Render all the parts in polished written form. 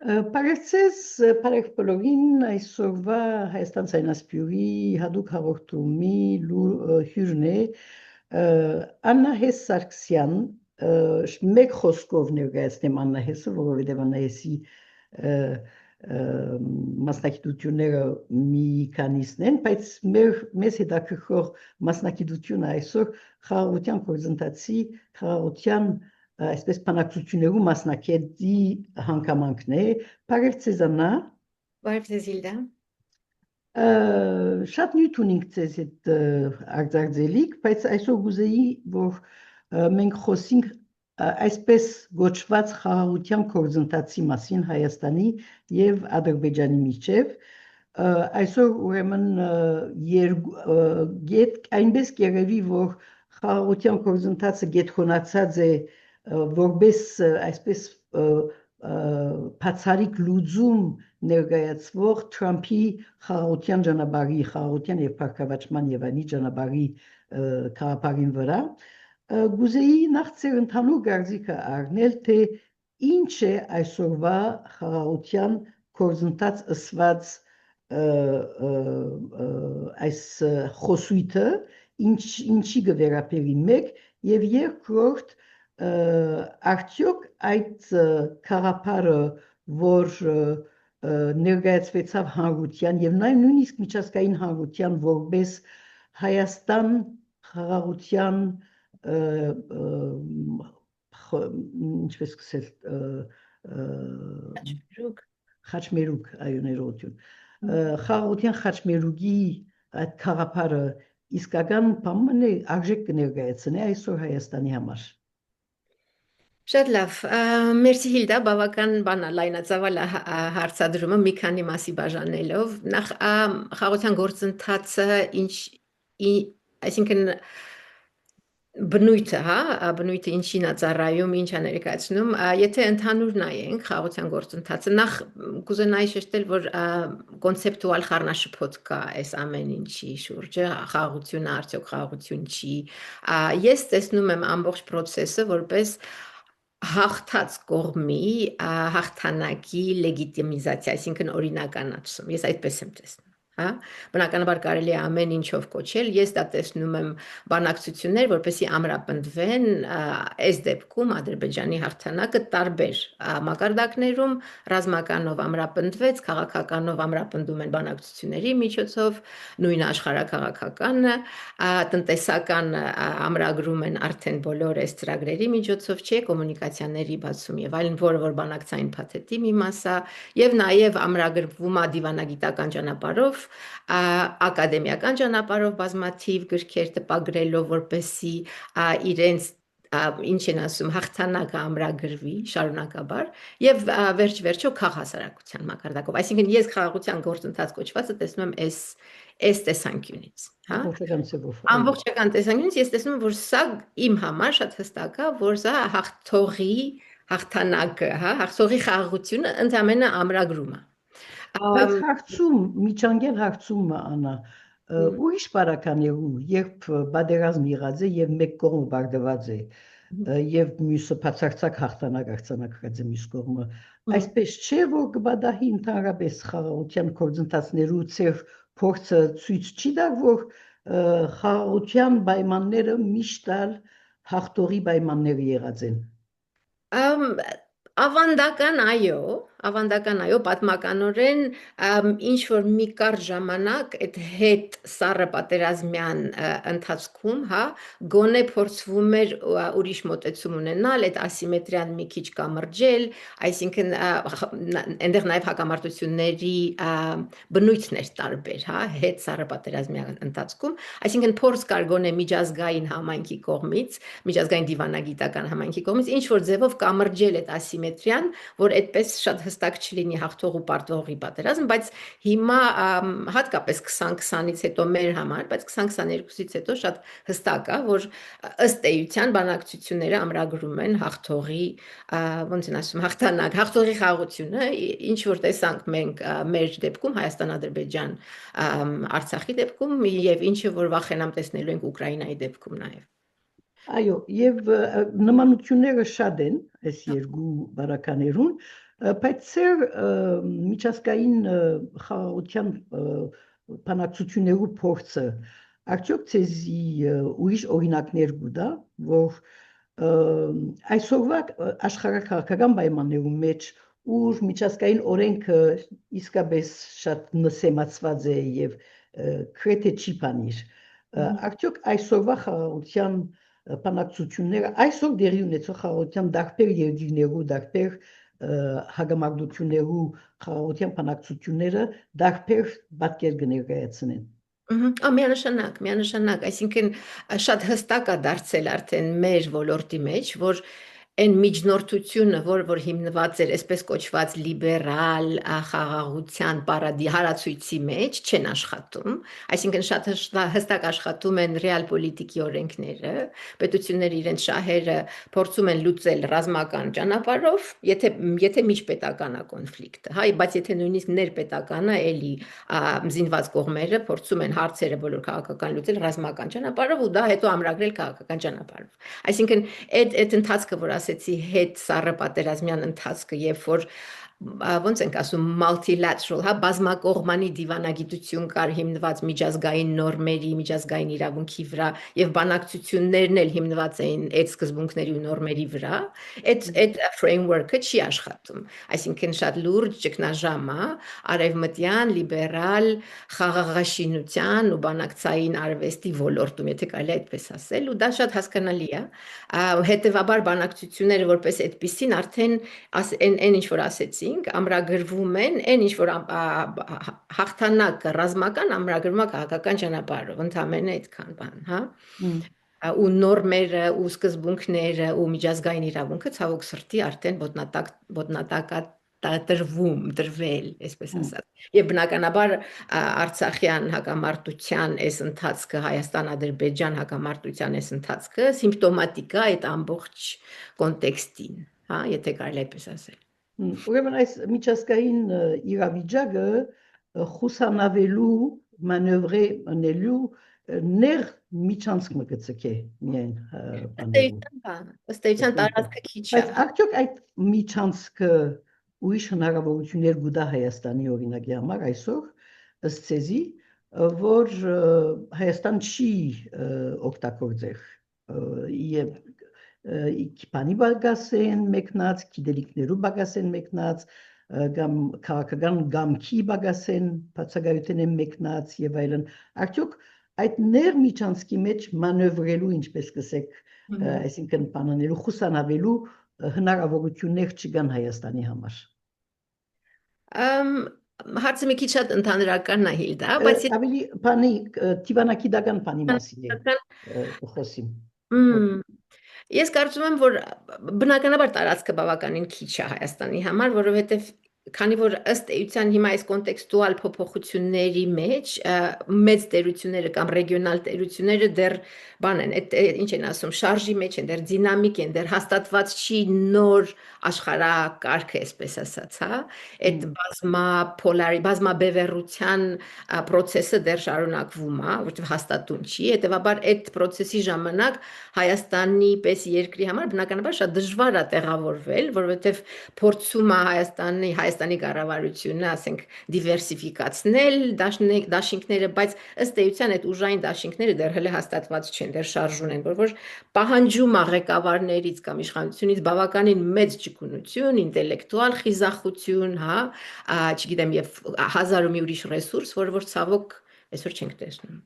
Parեցես Parek Բոլորին այսօրվա Հայաստան ցայնասպյուրի հadoop հաղորդումի հյուրն է Աննա Հես Սարգսյան, մեկ խոսքով ներկայացնեմ Աննա Հեսը, որովհետև Աննա Հեսի մասնակցությունները մի քանիսն են, բայց մեզ հետաքրքրող մասնակցությունը այսօր խաղաղության գործընթացի խաղաղության այսպես բանակցություններում մասնակցի հանգամանքն է, Բարև ձեզ Աննա։ Բարև ձեզ Իլդա։ Շատ նյութ ունենք ձեզ հետ արձակելիք, բայց այսօր կուզեի, որ մենք խոսենք այսպես գոչված խաղաղության գործընթացի մասին Հայաստանի եւ Ադրբեջանի միջեւ։ Այսօր ուրեմն այնպես կերևի, որ խաղաղության գործընթացը գեթխոնացած է որպես այսպես բացառիկ լուծում ներկայացվող Թրամփի խաղաղության ճանապարհի, խաղաղության եւ փառքավաճման եւ այլնի ճանապարհի քարապարին վրա, գուզեի նախ ձեր ընդհանուր կարծիքը առնել, թե ինչ է այսօրվա խաղաղության գործընթաց ըսված այս խոսույթը, ինչի կվերապերի մեկ եւ երկրորդ արդյոք այդ քարապարը, որ ներկայացվեցավ հանրության եւ նույնիսկ միջազգային հանրության որպես Հայաստան խաղաղության ինչպես կսել խաչմերուկ այոներություն խաղաղության խաչմերուկի այդ քարապարը իսկական բան է արժեք կներկայացնի այսօր Հայաստանի համար։ Շատ լավ, մերսի Հիլդա, բավական լայնածավալ հարցադրումը մի քանի մասի բաժանելով, նախ խաղաղության գործընթացը այսինքն բնույթը ինչին է ծառայում, ինչ է ներկայացնում, եթե ընդհանուր նայենք խաղաղության գործընթացը, նախ կուզենայի շեշտել, որ կոնցեպտուալ խառնաշփոթ կա այս ամեն ինչի շուրջը, խաղաղությունը արդյոք խաղաղություն չի, ես տեսնում եմ ամբողջ process-ը որպես հաղթած կողմի հաղթանակի լեգիտիմիզացիա, այսինքն օրինականացում, ես այդպես եմ տեսնում։ Բնականաբար կարելի է ամեն ինչով կոչել, ես դա տեսնում եմ բանակցություններ, որպեսզի ամրապնդվեն այս դեպքում Ադրբեջանի հաղթանակը տարբեր մակարդակներում, ռազմականով ամրապնդվեց, քաղաքականով ամրապնդում են բանակցությունների միջոցով, նույն աշխարհաքաղաքականը, տնտեսական ամրագրում են արդեն բոլոր այս ծրագրերի միջոցով, չէ, կոմունիկացիաների բացում եւ այլն, որ բանակցային փաթեթի մի մասա, եւ նաեւ ամրագրվում է դիվանագիտական ճանապարհով, ակադեմիական ճանապարհով բազմաթիվ գրքեր տպագրելով, որպեսզի իրենց ինչ են ասում հաղթանակը ամրագրվի շարունակաբար եւ վերջ-վերջո քաղաքասարակության մակարդակով, այսինքն ես խաղաղության գործընթաց կոչվածը տեսնում եմ այս տեսանկյունից, ամբողջական տեսանկյունից ես տեսնում եմ, որ սա իմ համար շատ հստակ է, որ սա հաղթողի հաղթանակը, հաղթողի խաղաղությունը ընդամենը ամրագրում է։ Բայց հարցում, միջանկյալ հարցումը, Աննա, ուրիշ բարականերու, երբ բادرազմ եղած է եւ մեկ կողմը բարգված է, եւ մյուսը բացարձակ հաղթանակ արձանագրած է մյուս կողմը, այսպես չէ, որ կբադահի ընդհանրապես խաղաղության գործընթացներու ծեր փորձը ցույց չի տա, որ խաղաղության պայմանները միշտ հաղթողի պայմանները եղած են։ Ավանդական այո, պատմականորեն ինչ որ մի կարճ ժամանակ այդ հետ սառը պատերազմյան ընթացքում, գոնե փորձվում էր ուրիշ մոտեցում ունենալ, այդ ասիմետրիան մի քիչ կամրջել, այսինքն այնտեղ նաև հակամարտությունների բնույթն էր տարբեր, հետ սառը պատերազմյան ընթացքում, այսինքն փորձ կար գոնե միջազգային համայնքի կողմից, միջազգային դիվանագիտական համայնքի կողմից, ինչ որ ձևով կամրջել այդ ասիմետրիան, որ այդպես շատ հստակ չլինի հաղթող ու պարտվողի պատերազմ, բայց հիմա հատկապես 2020-ից հետո մեր համար, բայց 2022-ից հետո շատ հստակ է, որ ըստ էության բանակցությունները ամրագրում են հաղթողի, ոնց են ասում, հաղթանակ, հաղթողի խաղաղությունը, ինչ որ տեսանք մենք մեր դեպքում Հայաստան-Ադրբեջան Արցախի դեպքում եւ ինչը որ վախենամ տեսնելու ենք Ուկրաինայի դեպքում նաեւ։ Այո, եւ նմանությունները շատ են այս երկու բարականերուն, Բայց ծեր միջազգային խաղաղության բանակցություններու փորձը արդյոք ցեզի ուրիշ օրինակներ կուտա, որ այսօրվա աշխարհակաղակական պայմաններու մեջ ուր միջազգային օրենքը իսկապես շատ նսեմացված է եւ քրեթե չի բանիր արդյոք այսօրվա խաղաղության բանակցությունները այսօր դերի ունեցող խաղաղության դարբեր երկիրներու դարբեր հագամարտություններու խաղաղության բանակցությունները դարբեր պատկեր կներկայացնեն Միանշանակ, այսինքն շատ հստակ է դարձել արդեն մեր ոլորտի մեջ, որ այն միջնորդությունը, որ հիմնված էր այսպես կոչված լիբերալ խաղաղության հարացույցի մեջ, չեն աշխատում, այսինքն շատ հստակ աշխատում են ռեալ պոլիտիկի օրենքները, պետությունները իրենց շահերը փորձում են լուծել ռազմական ճանապարհով, եթե միջպետական է կոնֆլիկտը, հա, բայց եթե նույնիսկ ներպետական է, էլի զինված կողմերը փորձում են հարցերը բոլոր քաղաքական լուծել ռազմական ճանապարհով ու դա հետո ամրագրել քաղաքական ճանապարհով։ Այսինքն այդ ընթացքը, որ ասեցի, հետ սառը պատերազմյան ընթացքը, երբ որ ոնց ենք ասում multilateral, հա, բազմակողմանի դիվանագիտություն կար հիմնված միջազգային նորմերի, միջազգային իրավունքի վրա եւ բանակցություններն էլ հիմնված էին այդ սկզբունքների ու նորմերի վրա, այդ framework-ը չի աշխատում։ Այսինքն շատ լուրջ ճգնաժամ է արևմտյան լիբերալ խաղաղաշինության ու բանակցային արվեստի ոլորտում, եթե կարելի է այդպես ասել, ու դա շատ հասկանալի է։ Հետևաբար բանակցությունները որպես այդպիսին արդեն այն ինչ որ ասեցինք, ամրագրվում են, այն ինչ որ հաղթանակը ռազմական ամրագրվում է քաղաքական ճանապարհով, ընդհանրապես այդքան բան, հա։ Ու նորմերը ու սկզբունքները ու միջազգային իրավունքը ցավոք սրտի արդեն ոտնատակ տրվել, այսպես ասած։ Եվ բնականաբար Արցախյան հակամարտության այս ընթացքը, Հայաստան-Ադրբեջան հակամարտության այս ընթացքը սիմպտոմատիկ է այդ ամբողջ կոնտեքստին, հա, եթե կարելի է այդպես ասել։ Ուրեմն այս միջազգային իրավիճակը խուսանավելու, մանևրելու ներ միջանցք մգծկե միայն ըստ էության տարածքը քիչ է։ Բայց արդյոք այդ միջանցքը ուրիշ հնարավորություններ կուտա Հայաստանի օրինակի համար այսօր ըստ ցեզի, որ Հայաստան չի օգտագործել եւ բանի բագասեն մեկնած, գիտելիքներու բագասեն մեկնած, կամ քաղաքական գամքի բագասեն բացակայության են մեկնած եւ այլն։ Արդյոք այդ ներմիջանցքի մեջ մանևրելու, ինչպես կսեք, այսինքն բանանելու, խուսանավելու հնարավորություններ չկան Հայաստանի համար։ Հարցը մի քիչ շատ ընդհանրական է, Հիլդա, բայց ավելի բանի դիվանագիտական բանի մասին է խոսիմ։ Ես կարծում եմ, որ բնականաբար տարածքը բավականին քիչ է Հայաստանի համար, որովհետև քանի որ ըստ էության հիմա այս կոնտեքստուալ փոփոխությունների մեջ մեծ տերությունները կամ ռեգիոնալ տերությունները դեռ բան են, ինչ են ասում, շարժի մեջ են, դեռ դինամիկ են, դեռ հաստատված չի նոր աշխարհակարգը, այսպես ասած, հա, այդ բազմաբևեռության process-ը դեռ շարունակվում է, որտեղ հաստատուն չի, հետևաբար այդ process-ի ժամանակ Հայաստանի պես երկրի համար բնականաբար շատ դժվար է տեղավորվել, որովհետև փորձում է Հայաստանի կառավարությունը, ասենք, դիվերսիֆիկացնել դաշինքները, բայց ըստ էության այդ ուժային դաշինքները դեռ հələ հաստատված չեն, դեռ շարժուն են, որ պահանջում է ղեկավարներից կամ իշխանությունից բավականին մեծ ճկունություն, ինտելեկտուալ խիզախություն, հա, չգիտեմ, եւ հազար ու մի ուրիշ ռեսուրս, որ ցավոք այսօր չենք տեսնում։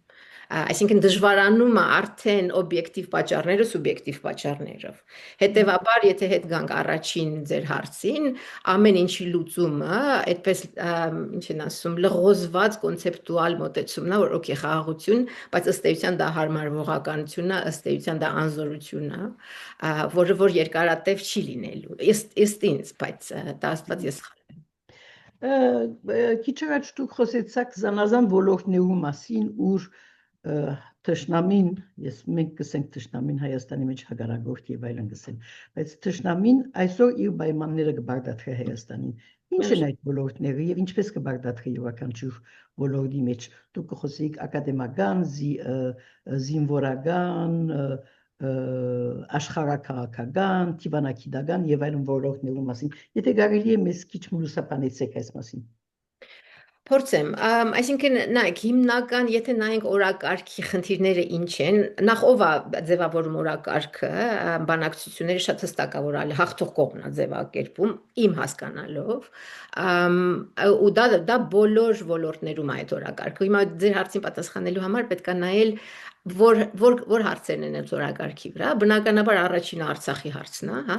Այսինքն դժվարանում է արդեն օբյեկտիվ պատճառները սուբյեկտիվ պատճառներով։ Հետևաբար, եթե հետ գանք առաջին ձեր հարցին, ամեն ինչի լուծումը, այդպես ինչ են ասում, լղոզված կոնցեպտուալ մոտեցումն է, որ օքեյ, խաղաղություն, բայց ըստ էության դա հարմարվողականություն է, ըստ էության դա անզորություն է, որը որ երկարատև չի լինելու։ Ըստ ինձ, բայց դա աստված ես խալեմ։ Քիչ առաջ դուք խոսեցաք զանազան ոլորտներու մասին, ուր թշնամին, մենք կսենք թշնամին Հայաստանի մեջ հակառակորդ եւ այլն կսենք, բայց թշնամին այսօր իր պայմանները կբարդացրի Հայաստանին։ Ինչ են այդ ոլորտները եւ ինչպես կբարդացրի յուրաքանչյուր ոլորտի մեջ։ Դուք կխոսեիք ակադեմիական, զինվորական, աշխարհաքաղաքական, դիվանագիտական եւ այլն ոլորտներու մասին։ Եթե կարելի է մեզ քիչ մուսապանեցեք այս մասին։ Փորձեմ, այսինքն նայեք, հիմնական, եթե նայենք օրակարգի խնդիրները ինչ են, նախ ով է ձևավորում օրակարգը, բանակցությունները շատ հստակ է, որ հաղթող կողմն է ձևակերպում, իմ հասկանալով, ու դա բոլոր ոլորտներում է այդ օրակարգը։ Հիմա ձեր հարցին պատասխանելու համար պետք է նայել որ հարցերն են այդ օրակարգի վրա, բնականաբար առաջինը Արցախի հարցն է, հա,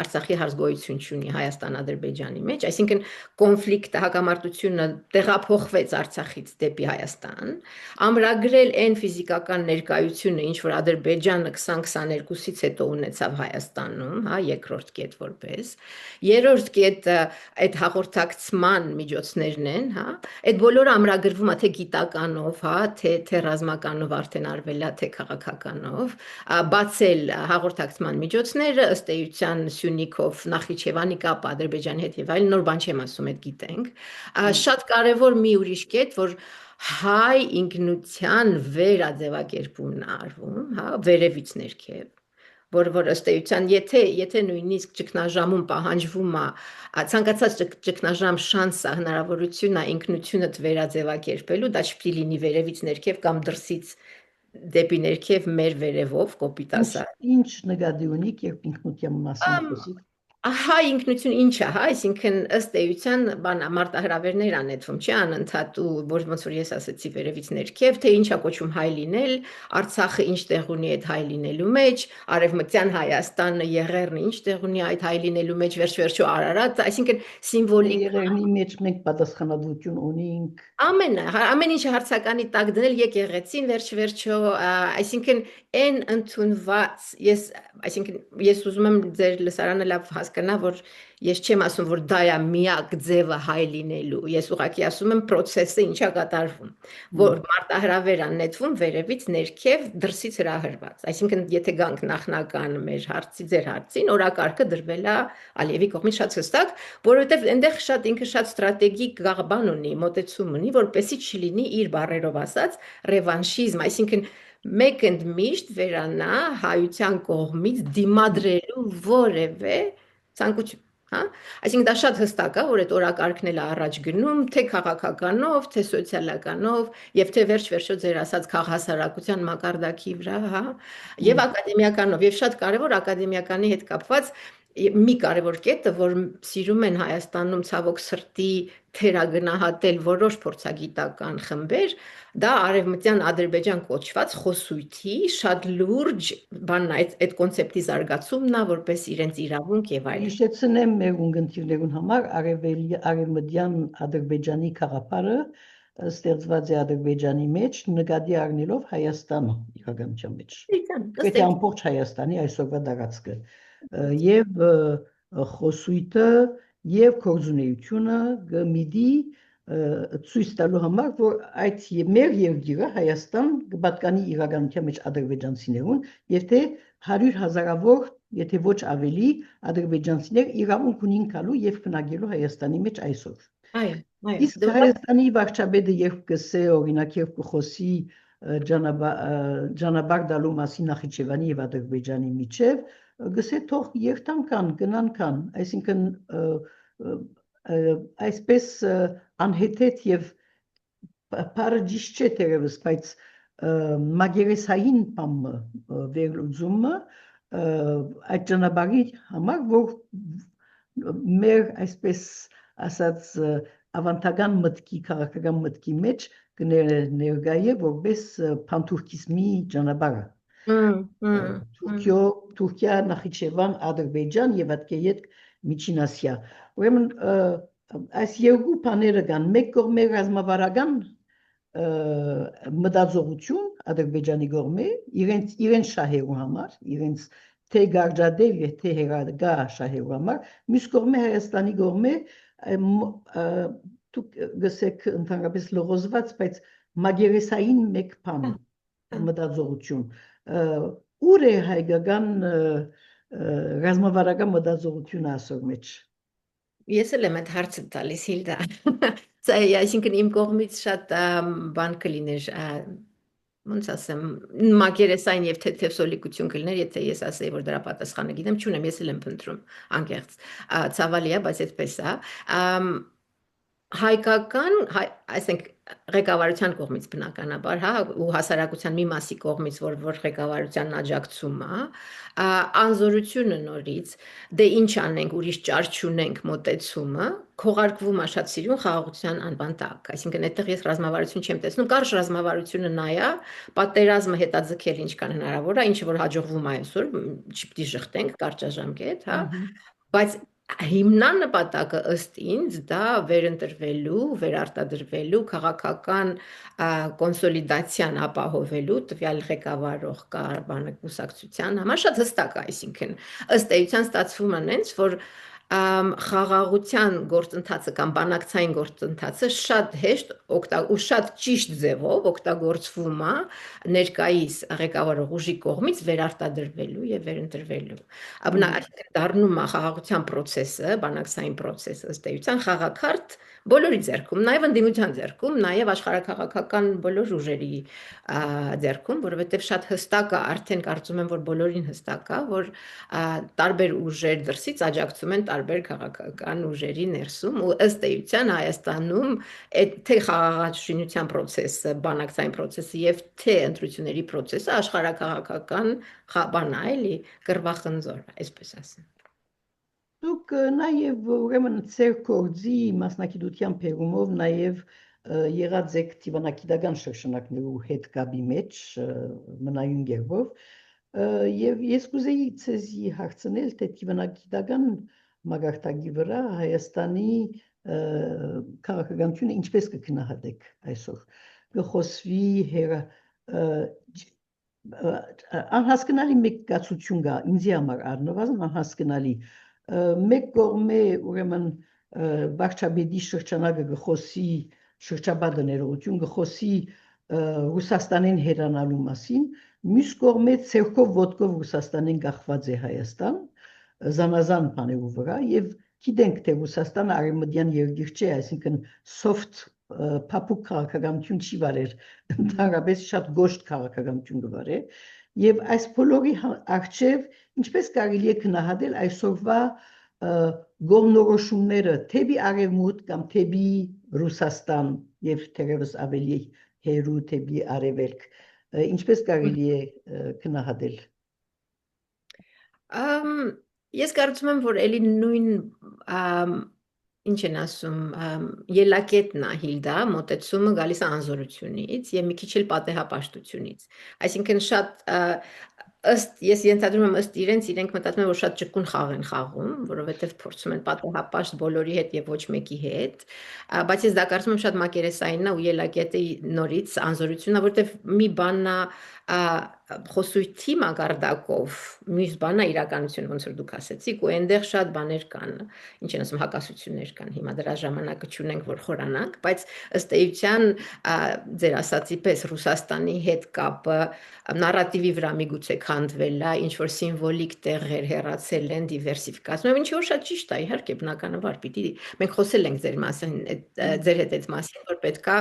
Արցախի հարց գոյություն չունի Հայաստան-Ադրբեջանի մեջ, այսինքն կոնֆլիկտը, հակամարտությունը տեղափոխվեց Արցախից դեպի Հայաստան, ամրագրել այն ֆիզիկական ներկայությունը, ինչ որ Ադրբեջանը 2022-ից հետո ունեցավ Հայաստանում, հա, երկրորդ կետ որպես, երրորդ կետը այդ հաղորդակցման միջոցներն են, հա, այդ բոլորը ամրագրվում է թե գիտականով, հա, թե ռազմականով արդեն արվելա, թե քաղաքականով, բացել հաղորդակցման միջոցները, ըստ էության Սյունիքով Նախիջևանի կապը Ադրբեջանի հետ եւ այլն, նոր բան չեմ ասում, այդ գիտենք։ Շատ կարևոր մի ուրիշ կետ, որ հայ ինքնության վերաձևակերպումն է արվում, հա, վերևից ներքև, որ ըստ էության, եթե նույնիսկ ճգնաժամում պահանջվում է ցանկացած ճգնաժամ շանսը, հնարավորություն է ինքնությունդ վերաձևակերպելու, դա չպետք է լինի վերևից ներքև կամ դրսից դեպի ներքև մեր վերևով, կոպիտ ասած։ Ինչ նկատի ունիք, երբ ինքնության մասին խոսիք։ Հայ ինքնություն ինչ է, հա, այսինքն ըստ էության մարտահրավերներ անետվում, չի անընդհատ ու ոնց որ ես ասացի վերևից ներքև, թե ինչ է կոչում հայ լինել, Արցախը ինչ տեղ ունի այդ հայ լինելու մեջ, Արևմտյան Հայաստանը, Եղեռնը ինչ տեղ ունի այդ հայ լինելու մեջ, վերջ-վերջո Արարատ, այսինքն սիմվոլիկ Եղեռնի մեջ մենք պատասխանատվություն ունենք։ Ամեն ինչը հարցականի տակ դնել եկեղեցին վերջ-վերջո, այսինքն այն ընդունված, այսինքն ես ուզում եմ ձեր լսարանը լավ հասկանա, որ ես չեմ ասում, որ դա է միակ ձևը հայ լինելու, ես ուղղակի ասում եմ process-ը ինչա կատարվում, որ մարտահրավեր անետվում վերևից ներքև դրսից հրահրված, այսինքն եթե գանք նախնական մեր հարցի, ձեր հարցին, օրակարգը դրվել է Ալիևի կողմից շատ հստակ, որովհետև այնտեղ ինքը շատ ստրատեգիկ բան ունի, մոտեցում ունի, որպեսզի չլինի իր բառերով ասած ռևանշիզմ, այսինքն մեկ ընդ միշտ վերանա հայության կողմից դիմադրելու որևէ ցանկություն, հա, այսինքն դա շատ հստակ է, որ այդ օրակարգն էլ առաջ գնում, թե քաղաքականով, թե սոցիալականով, եւ թե վերջ-վերջո ձեր ասած քաղաքասարակության մակարդակի վրա, հա, եւ ակադեմիականով, եւ շատ կարեւոր ակադեմիականի հետ կապված մի կարևոր կետը, որ սիրում են Հայաստանում ցավոք սրտի թերագնահատել որոշ փորձագիտական խմբեր, դա արևմտյան Ադրբեջան կոչված խոսույթի շատ լուրջ բանն է, այդ կոնցեպտի զարգացումն է, որպես իրենց իրավունք եւ այլն։ Հիշեցնեմ մեր ունգընտիրներուն համար արևմտյան Ադրբեջանի քաղաքարը ստեղծված է Ադրբեջանի մեջ, նկատի առնելով Հայաստանը իրականության մեջ։ Պետք է ամբողջ Հայաստանի այսօրվա տարածքը եւ խոսույթը եւ կորձունեությունը գմիդի ցույց տալու համար, որ այդ մեր երկիրը Հայաստան կպատկանի իրականության մեջ ադրբեջանցիներուն, եթե 100,000-ավոր, եթե ոչ ավելի ադրբեջանցիներ իրավունք ունին գալու եւ բնակելու Հայաստանի մեջ այսօր։ Իսկ Հայաստանի վարչապետը երբ կսե օրինակ երբ կխոսի ճանապարհ դալու մասին Նախիջևանի եւ Ադրբեջանի միջեւ, գսե թող երթան կան, գնան կան, այսինքն այսպես անհեթեթ եւ բառը ճիշտ չէ դերևս, բայց մագերեսային բամը վերլուծումը այդ ճանապարհի համար, որ մեր այսպես ասած ավանդական մտքի, քաղաքական մտքի մեջ կներգայե որպես փանթուրքիզմի ճանապարհը։ Թուրքիա, Նախիջևան, Ադրբեջան եւ Ատկեյետ Միջին Ասիա։ Ուրեմն այս երկու բաները կան, մեկ կողմը ռազմավարական մտածողություն Ադրբեջանի կողմը, իրենց շահերու համար, իրենց թե գարջադել եւ թե հերագա շահերու համար, մյուս կողմը Հայաստանի կողմը դուք գսեք ընդհանրապես լողոզված, բայց մագերեսային մեկ բան մտածողություն ուր է հայկական ռազմավարական մտածողությունը այսօր մեջ։ Ես էլ եմ այդ հարցը տալիս Հիլդա։ Այսինքն իմ կողմից շատ բան կլիներ ոնց ասեմ, մակերեսային եւ թեթև սոլիկություն կլներ, եթե ես ասեի, որ դրա պատասխանը գիտեմ, չունեմ, ես էլ եմ փնտրում, անկեղծ։ Ցավալի է, բայց այդպես է։ Հայկական, այսինքն ղեկավարության կողմից բնականաբար, հա, ու հասարակության մի մասի կողմից, որ ղեկավարությանն աջակցում է, անզորությունը նորից, դե ինչ անենք, ուրիշ ճար չունենք մոտեցումը, քողարկվում է շատ սիրուն խաղաղության անվան տակ։ Այսինքն այդտեղ ես ռազմավարություն չեմ տեսնում, կարճ ռազմավարությունը նա է, պատերազմը հետաձգել ինչքան հնարավոր է, ինչը որ հաջողվում է այսօր, չպիտի շղթենք կարճաժամկետ, հա, բայց հիմնանպատակը ըստ ինձ դա վերընտրվելու, վերարտադրվելու, քաղաքական կոնսոլիդացիան ապահովելու տվյալ ղեկավարող կառավարման կուսակցության համար շատ հստակ է, այսինքն ըստ էության ստացվում է նենց, որ խաղաղության գործընթացը կամ բանակցային գործընթացը շատ հեշտ ու շատ ճիշտ ձևով օգտագործվում է ներկայիս ղեկավարող ուժի կողմից վերարտադրվելու եւ վերընտրվելու։ Դառնում է խաղաղության process-ը, բանակցային process-ը ըստ էության խաղաքարտ բոլորի ձեռքում, նաև ընդդիմության ձեռքում, նաև աշխարհաքաղաքական բոլոր ուժերի ձեռքում, որովհետև շատ հստակ է, արդեն կարծում եմ, որ բոլորին հստակ է, որ տարբեր ուժեր դրսից աջակցում են տարբեր քաղաքական ուժերի ներսում ու ըստ էության Հայաստանում թե խաղաղաշինության process-ը, բանակցային process-ը եւ թե ընտրությունների process-ը աշխարհաքաղաքական բան է, էլի, կռվախնձոր, այսպես ասեմ։ Դուք նաև ուրեմն ձեր գործի մասնակցության փերումով նաև եղած եք դիվանագիտական շրջանակներու հետ կապի մեջ մնայուն գերբով եւ ես կուզեի ցեզի հարցնել թե դիվանագիտական մագարտակի վրա Հայաստանի քաղաքականությունը ինչպես կգնահատեք այսօր գխոսվի հերա անհասկանալի մեկ կացություն կա ինձ համար առնվազն անհասկանալի մեկ կողմէ ուրեմն վարչապետի շրջանակը գխոսի շրջաբադը ներողություն գխոսի Ռուսաստանին հերանալու մասին մյուս կողմէ ցերկով ոտքով Ռուսաստանին գախված է Հայաստան զանազան բաներու վրա եւ գիտենք թե Ռուսաստանը արևմտյան երկիր չէ այսինքն soft փափուկ քաղաքականություն չի վարել ընդհանրապես շատ գոշտ քաղաքականություն գվարել եւ այս բոլորի արժեվ ինչպես կարելի է գնահատել այսօրվա գոհնորոշումները թեպի արևմուտք կամ թեպի Ռուսաստան եւ թերևս ավելի հերու թեպի արևելք ինչպես կարելի է գնահատել ես կարծում եմ որ էլի նույն ինչ են ասում ելակետն է Հիլդա մոտեցումը գալիս է անզորությունից եւ մի քիչ էլ պատեհապաշտությունից այսինքն շատ ըստ ես ենթադրում եմ ըստ իրենք մտածում են որ շատ ճկուն խաղ են խաղում որովհետեւ փորձում են պատեհապաշտ բոլորի հետ եւ ոչ մեկի հետ բայց ես դա կարծում եմ շատ մակերեսային է ու ելակետը նորից անզորությունն է որովհետեւ մի բանն է խոսույթի մակարդակով մյուս բանն է իրականություն ոնց որ դուք ասեցիք ու այնտեղ շատ բաներ կան ինչ են ասում հակասություններ կան հիմա դրա ժամանակը չունենք որ խորանանք բայց ըստ էության ձեր ասացի պես Ռուսաստանի հետ կապը նարատիվի վրա միգուցե քանդվել է ինչ որ սիմվոլիկ տեղեր հեռացել են դիվերսիֆիկացնում ինչ որ շատ ճիշտ է իհարկե բնականաբար պիտի մենք խոսել ենք ձեր մասին ձեր հետ այդ մասին որ պետքա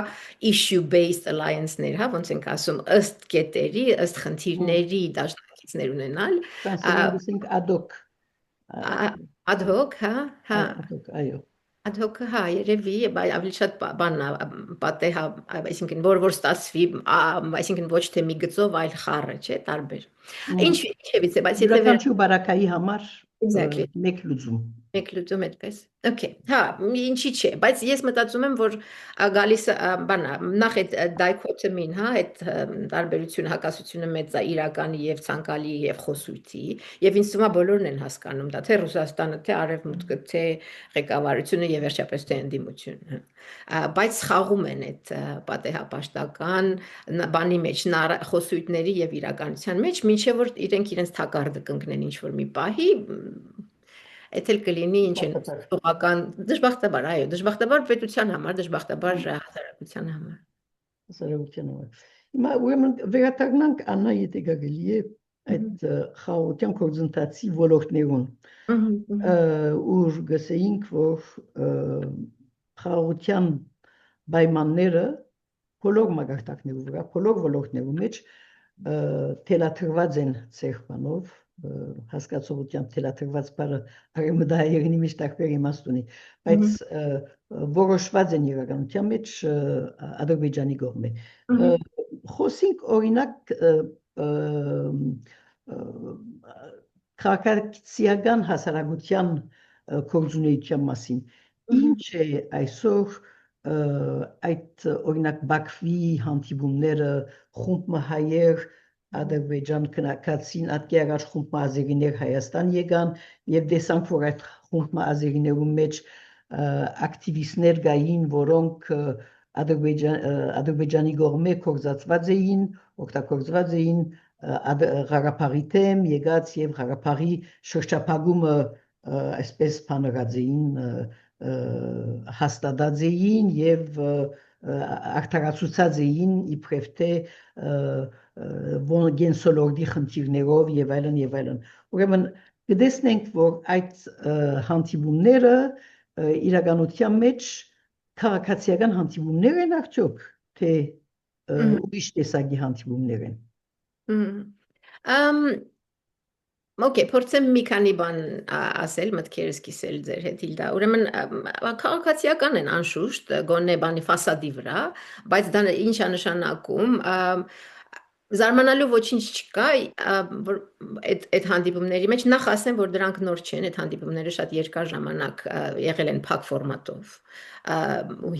issue based alliance-ներ հա ոնց ենք ասում ըստ կետերի ըստ խնդիրների դաշնակիցներ ունենալ ֆրանսերեն ad hoc հա այո ad hoc հա երևի ավելի շատ բանն պատեհ այսինքն որ ստացվի այսինքն ոչ թե մի գծով այլ խառը չէ տարբեր ինչևից է բայց եթե յուրաքանչյուր բարակայի համար exactly մեկ լուծում այդպես Okay, հա, ինչի՞ չէ, բայց ես մտածում եմ, որ գալիս բանա, նախ այդ դայքոթոմին, հա, այդ տարբերությունը հակասությունը մեծ է իրականի եւ ցանկալի եւ խոսույթի, եւ ինձ թվում է բոլորն են հասկանում դա, թե Ռուսաստանը, թե Արևմուտքը, թե ղեկավարությունը եւ վերջապես թե ընդդիմությունը, բայց խաղում են այդ պատեհապաշտական բանի մեջ, խոսույթների եւ իրականության մեջ, մինչեւ որ իրենց թակարդը կընկնեն ինչ որ մի պահի Էդ էլ կլինի ինչ են սովական դժբախտաբար, այո, դժբախտաբար պետության համար, դժբախտաբար հասարակության համար։ Հասարակության համար։ Հիմա ուրեմն վերադառնանք Աննա, եթե գալի է այդ խաղաղության գործընթացի ոլորտներուն։ Ուր գսեինք, որ խաղաղության պայմանները բոլոր մագարտակներու վրա, բոլոր ոլորտներու մեջ թելաթրված են ցեղբանով, հասկացողությամբ թելաթրված բառը արևմտահայերենի մեջ տարբեր իմաստ ունի, բայց որոշված են իրականության մեջ Ադրբեջանի կողմէ։ Խոսենք օրինակ քաղաքացիական հասարակության գործունեության մասին։ Ինչ է այսօր այդ օրինակ Բաքվի հանդիպումները խումբ հայեր Ադրբեջան քննարկեցին, ատկի առաջ խումբ ազերիներ Հայաստան եկան եւ տեսանք, որ այդ խումբ ազերիներու մեջ ակտիվիստներ կային, որոնք Ադրբեջանի կողմէ կորզածված էին, օգտագործված էին Ղարաբաղի թեմ եկած եւ Ղարաբաղի շրջափակումը այսպես բանրած էին հաստատած էին եւ արդարացուցած էին իբրև թե գենսոլորտի խնդիրներով եւ այլն եւ այլն։ Ուրեմն կտեսնենք, որ այդ հանդիպումները իրականության մեջ քաղաքացիական հանդիպումներ են արդյոք, թե ուրիշ տեսակի հանդիպումներ են։ Okay, փորձեմ մի քանի բան ասել, մտքերս կիսել ձեր հետ Հիլդա։ Ուրեմն քաղաքացիական են անշուշտ, գոնե բանի ֆասադի վրա, բայց դա ինչ է նշանակում, զարմանալու ոչինչ չկա, որ այդ հանդիպումների մեջ նախ ասեմ, որ դրանք նոր չեն, այդ հանդիպումները շատ երկար ժամանակ եղել են փակ ֆորմատով։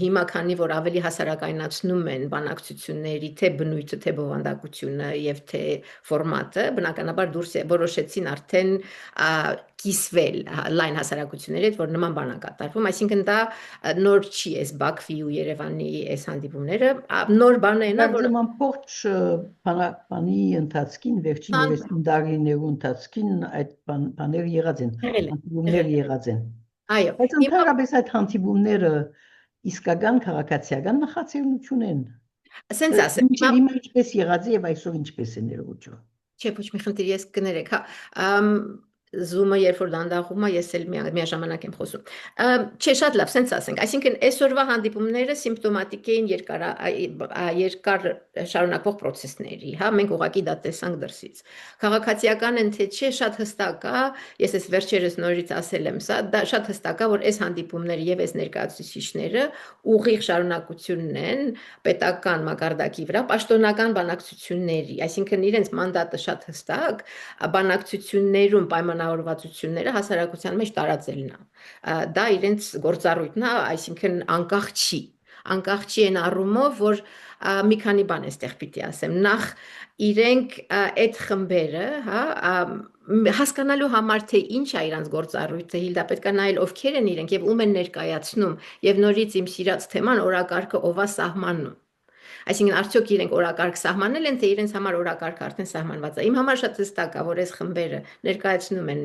Հիմա քանի որ ավելի հասարակայնացնում են բանակցությունների թե բնույթը, թե բովանդակությունը եւ թե ֆորմատը, բնականաբար դուրս որոշեցին արդեն կիսվել լայն հասարակությունների հետ, որ նման բան է կատարվում, այսինքն դա նոր չի էս Բաքվի ու Երևանի այս հանդիպումները, նոր բանը է նա, որ ամբողջ բանի ընթացքին վերջին 30 տարիներու ընթացքին այդ բաները եղած են, հանդիպումներ եղած են։ Այո, բայց ընդհանրապես այդ հանդիպումները իսկական քաղաքացիական նախաձեռնություն են։ Ասենց ասեմ, հիմա ինչպես եղած է եւ այսօր ինչպես է ներողություն։ Չէ, ոչ մի խնդիր, ես կներեք, հա։ Zoom-ը երբ որ դանդաղում է, ես էլ միաժամանակ եմ խոսում։ Չէ, շատ լավ, սենց ասենք, այսինքն այսօրվա հանդիպումները սիմպտոմատիկ էին երկար շարունակվող process-ների, հա, մենք ուղղակի դա տեսանք դրսից։ Քաղաքացիական են թե չէ, շատ հստակ է, ես այս վերջերս նորից ասել եմ սա, դա շատ հստակ է, որ այս հանդիպումները եւ այս ներկայացուցիչները ուղիղ շարունակությունն են պետական մակարդակի վրա պաշտոնական բանակցությունների, այսինքն իրենց մանդատը շատ հստակ, բանակցություններում պայմանավորվածությունները հասարակության մեջ տարածելն է։ Դա իրենց գործառույթն է, այսինքն անկախ չի այն առումով, որ մի քանի բան էստեղ պիտի ասեմ։ Նախ իրենք այդ խմբերը, հա, հասկանալու համար թե ինչ է իրանց գործառույթը, Հիլդա, պետք է նայել ովքեր են իրենք եւ ում են ներկայացնում եւ նորից իմ սիրած թեման օրակարգը ով է սահմանում։ Այսինքն արդյոք իրենք օրակարգ սահմանել են, թե իրենց համար օրակարգը արդեն սահմանված է։ Իմ համար շատ հստակ է, որ այս խմբերը ներկայացնում են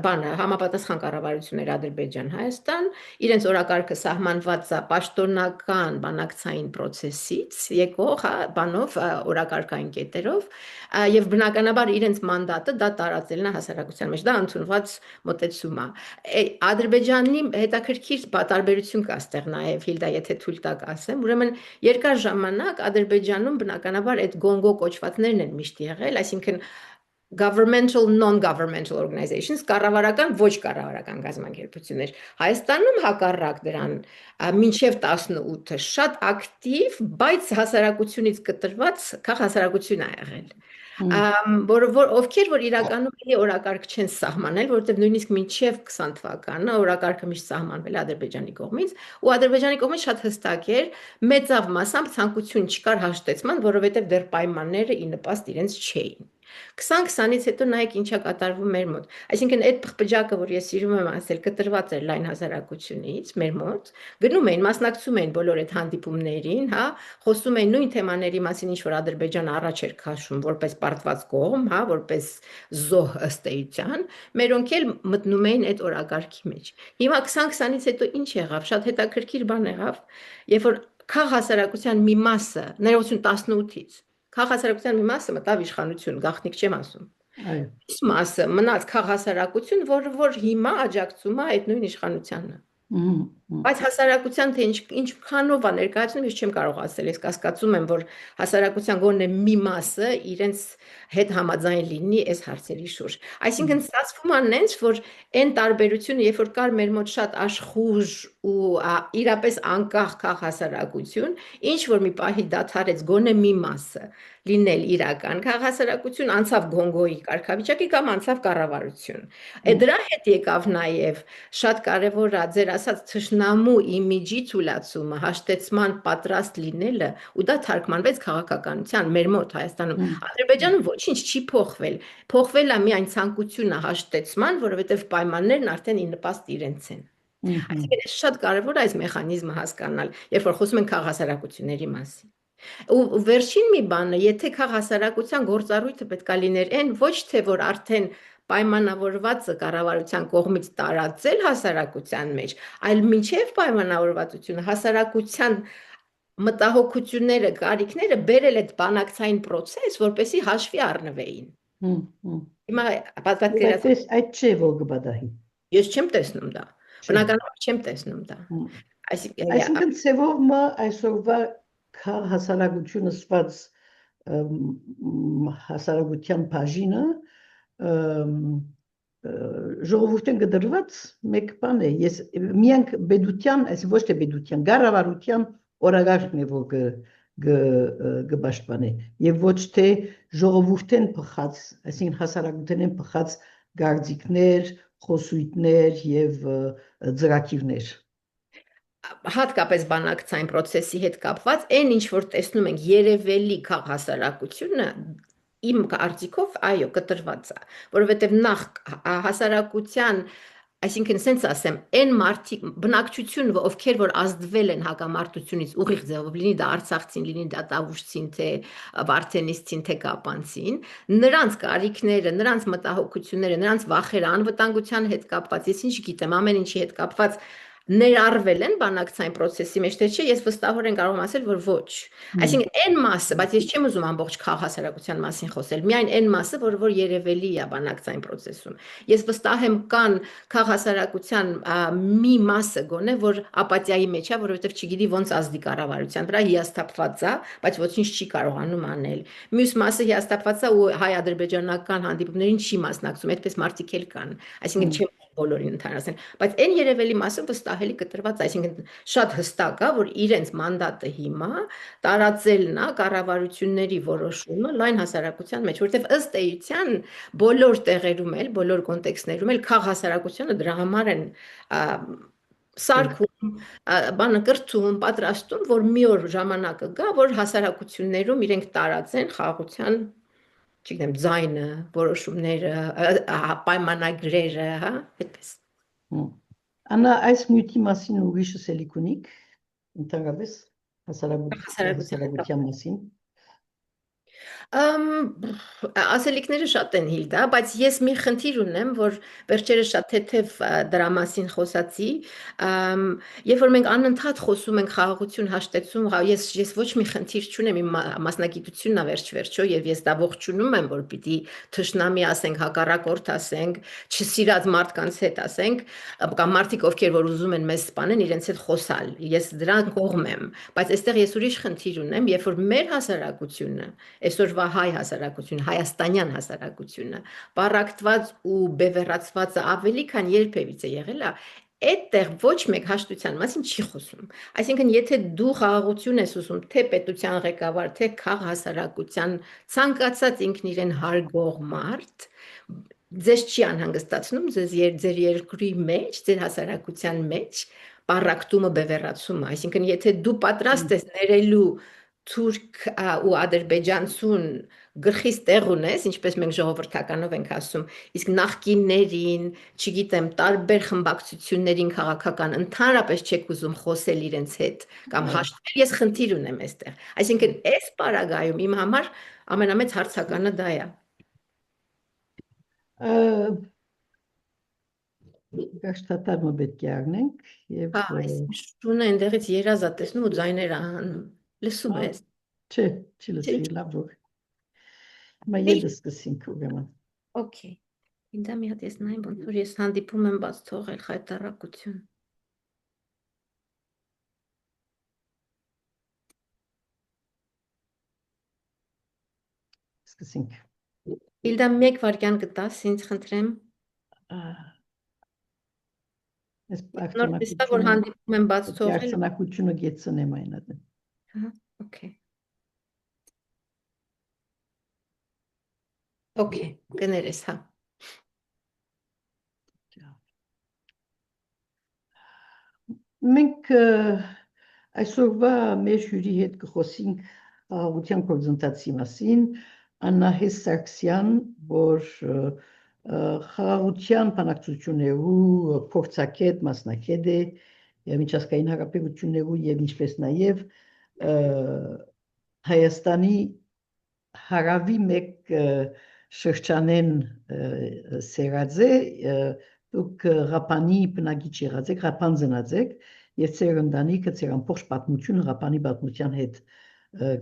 բանը համապատասխան կառավարություններ Ադրբեջան, Հայաստան, իրենց օրակարգը սահմանված է պաշտոնական բանակցային process-ից եկող, հա, բանով օրակարգային կետերով, եւ բնականաբար իրենց մանդատը դա տարածելն է հասարակության մեջ, դա ընդունված մոտեցում է։ Ադրբեջանի հետաքրքիր տարբերություն կա այստեղ նաեւ, Հիլդա, եթե թույլ տաք ասեմ, ուրեմն երկար ժամանակ Ադրբեջանում բնականաբար այդ գոնգո կոչվածներն են միշտ եղել, այսինքն governmental, non-governmental organizations, կառավարական, ոչ կառավարական կազմակերպություններ։ Հայաստանում հակառակ դրան մինչև 18-ը շատ ակտիվ, բայց հասարակությունից կտրված քաղաքասարակություն է եղել։ Ովքեր որ իրականում էլի օրակարգ չեն սահմանել, որովհետև նույնիսկ մինչև 20 թվականը օրակարգը միշտ սահմանվել է Ադրբեջանի կողմից, ու Ադրբեջանի կողմից շատ հստակ էր, մեծավ մասամբ ցանկություն չկար հաշտեցման, որովհետև դեռ պայմանները ի նպաստ իրենց չէին։ 20-ից հետո նայեք ինչա կատարվում մեր մոտ։ Այսինքն այդ պղպջակը, որ ես սիրում եմ ասել, կտրված էր լայն հասարակությունից մեր մոտ, գնում էին, մասնակցում էին բոլոր այդ հանդիպումներին, հա, խոսում էին նույն թեմաների մասին, ինչ որ Ադրբեջանը առաջ էր քաշում, որպես պարտված կողմ, հա, որպես զոհ ըստ էության, մերոնք էլ մտնում էին այդ օրակարգի մեջ։ Հիմա 20-ից հետո ինչ եղավ, շատ հետաքրքիր բան եղավ, երբ որ քաղաքասարակության մի մասը, ներողություն 18-ից քաղաքասարակության մի մասը մտավ իշխանություն, գաղտնիք չեմ ասում։ Այս մասը մնաց քաղաքասարակություն, որ հիմա աջակցում է այդ նույն իշխանությանը։ Բայց հասարակության թե ինչքանով է ներկայացնում, ես չեմ կարող ասել, ես կասկածում եմ, որ հասարակության գոնե մի մասը իրենց հետ համաձայն լինի այս հարցերի շուրջ։ Այսինքն ստացվում է նենց, որ այն տարբերությունը, երբ որ կար մեր մոտ շատ աշխուժ ու իրապես անկախ քաղաքասարակություն, ինչ որ մի պահի դադարեց գոնե մի մասը լինել իրական քաղաքասարակություն, անցավ Գոնգոյի կարգավիճակի կամ անցավ կառավարություն։ Դրա հետ եկավ նաև շատ կարևոր է ձեր ասած թշնամու իմիջի թույլատումը, հաշտեցման պատրաստ լինելը, ու դա թարգմանվեց քաղաքականության մեր մոտ Հայաստանում։ Ադրբեջանում ոչինչ չի փոխվել։ Փոխվել է միայն ցանկությունը հաշտեցման, որովհետև պայմաններն արդեն ի նպաստ իրենց են։ Այսինքն շատ կարևոր է այս մեխանիզմը հասկանալ, երբ որ խոսում ենք քաղաքասարակությունների մասին։ Ու վերջին մի բանը, եթե քաղաքասարակության գործառույթը պետք է լիներ այն ոչ թե որ արդեն պայմանավորվածը կառավարության կողմից տարածել հասարակության մեջ, այլ մինչև պայմանավորվածությունը հասարակության մտահոգությունները, կարիքները բերել այդ բանակցային process, որպեսզի հաշվի առնվեին։ Հիմա պատկերացրեք, այդ չէ որ կբադահի։ Ես չեմ տեսնում դա։ Բնականաբար չեմ տեսնում դա։ Այսինքն ծևով մը այսօրվա հասարակությունը սված հասարակության բաժինը ժողովուրդին գդրված մեկ բան է, ես միանք բեդության, այս ոչ թե բեդության, գարավարության օրագարկն է որ գբաշխվան է եւ ոչ թե ժողովուրդին փխած, այսինքն հասարակութենեն փխած գարձիկներ, խոսույթներ եւ ծրագիրներ։ Հատկապես բանակցային process-ի հետ կապված, այն ինչ որ տեսնում ենք երևելի քաղաքասարակությունը իմ կարծիքով այո կտրված է, որովհետև նախ հասարակության, այսինքն sense ասեմ, այն մարդիկ բնակչություն, ովքեր որ ազդվել են հակամարտությունից ուղիղ ձևով, լինի դա արցախցին, լինի դա տավուշցին, թե վարդենիսցին, թե կապանցին, նրանց կարիքները, նրանց մտահոգությունները, նրանց վախերը, անվտանգության հետ կապված, ես ինչ գիտեմ, ամեն ինչի հետ կապված ներառվել են բանակցային process-ի մեջ, թե չէ, ես վստահորեն կարող եմ ասել, որ ոչ։ Այսինքն այն մասը, բայց ես չեմ ուզում ամբողջ քաղաքասարակության մասին խոսել, միայն այն մասը, որ երևելի է բանակցային process-ում։ Ես վստահ եմ կան քաղաքասարակության մի մասը գոնե, որ ապաթիայի մեջ է, որովհետև չգիտի ոնց ազդի կառավարության վրա, հիասթափված է, բայց ոչինչ չի կարողանում անել։ Մյուս մասը հիասթափված է ու հայ-ադրբեջանական հանդիպումներին չի մասնակցում, այդպես մարդիկ էլ կան։ Այսինքն չեմ բոլորին ընդհանրացնել, բայց այն երևելի մասը վստահելի կտրված, այսինքն շատ հստակ է, որ իրենց մանդատը հիմա տարածելն է կառավարությունների որոշումը լայն հասարակության մեջ, որտեղ ըստ էության բոլոր տեղերում էլ, բոլոր կոնտեքստներում էլ քաղաքասարակությունը դրա համար են սարքում, բանը կրթում, պատրաստում, որ մի օր ժամանակը գա, որ հասարակություններում իրենք տարածեն խաղաղության չգիտեմ, ձայնը, որոշումները, պայմանագրերը, հա, այդպես։ Անա այս մյուտի մասին ուրիշը սելիք ունիք, ընդհանրապես հասարակության մասին։ Ասելիքները շատ են Հիլդա, բայց ես մի խնդիր ունեմ, որ վերջերս շատ թեթև դրա մասին խոսացի, երբ որ մենք անընդհատ խոսում ենք խաղաղություն հաշտեցում, ես ոչ մի խնդիր չունեմ, իմ մասնագիտությունն է վերջ-վերջո եւ ես դա ողջունում եմ, որ պիտի թշնամի ասենք, հակառակորդ ասենք, չսիրած մարդկանց հետ ասենք, կամ մարդիկ ովքեր որ ուզում են մեզ սպանեն, իրենց հետ խոսալ։ Ես դրան կողմ եմ, բայց այստեղ ես ուրիշ խնդիր ունեմ, երբ որ մեր հասարակությունը այսօրվա հայ հասարակությունը, հայաստանյան հասարակությունը, պարակտված ու բևեռացվածը ավելի քան երբևիցե եղել է, այդտեղ ոչ մեկ հաշտության մասին չի խոսում։ Այսինքն, եթե դու խաղաղություն ես ուզում, թե պետության ղեկավար, թե քաղաքասարակության ցանկացած ինքն իրեն հարգող մարդ, ձեզ չի անհանգստացնում, ձեր երկրի մեջ, ձեր հասարակության մեջ պարակտումը, բևեռացումը, այսինքն, եթե դու պատրաստ ես ներելու թուրք ու ադրբեջանցուն գլխից տեղ ունես, ինչպես մենք ժողովրդականով ենք ասում, իսկ նախկիններին, չգիտեմ, տարբեր խմբակցություններին քաղաքական ընդհանրապես չեք ուզում խոսել իրենց հետ կամ հաշտվել, ես խնդիր ունեմ այստեղ։ Այսինքն, այս պարագայում իմ համար ամենամեծ հարցականը դա է։ Գաշտատարը պետք է առնենք եւ շունը այնտեղից երազա տեսնում ու ձայներ անում։ Լսում ես։ Չէ, չի լսի, լավ որ։ Մա եդս կսինք ուրեմն։ Okay։ Ինձ մի հատ ես նայեմ, ոնց որ ես հանդիպում եմ բաց թողել խայտարակություն։ սկսենք։ Իլդա մեկ վարքյան կտաս, ինձ խնդրեմ։ Ես Նոր տեսա, որ հանդիպում եմ բաց թողել։ արձանակությունը գեցնեմ այն այդ։ Okay. Okay, կներես, հա։ Մենք այսօրվա մեր հյուրի հետ կխոսենք խաղաղության գործընթացի մասին, Անահես Սարգսյան, որ խաղաղության բանակցություններու փորձագետ, մասնակից է միջազգային հարաբերություններու եւ ինչպես նաեւ Հայաստանի հարավի մեկ շրջանեն սերած է դուք Ղապանի բնակիչ եղած եք, Ղապան ծնած եք եւ ձեր ընտանիքը, ձեր ամբողջ պատմությունը Ղապանի պատմության հետ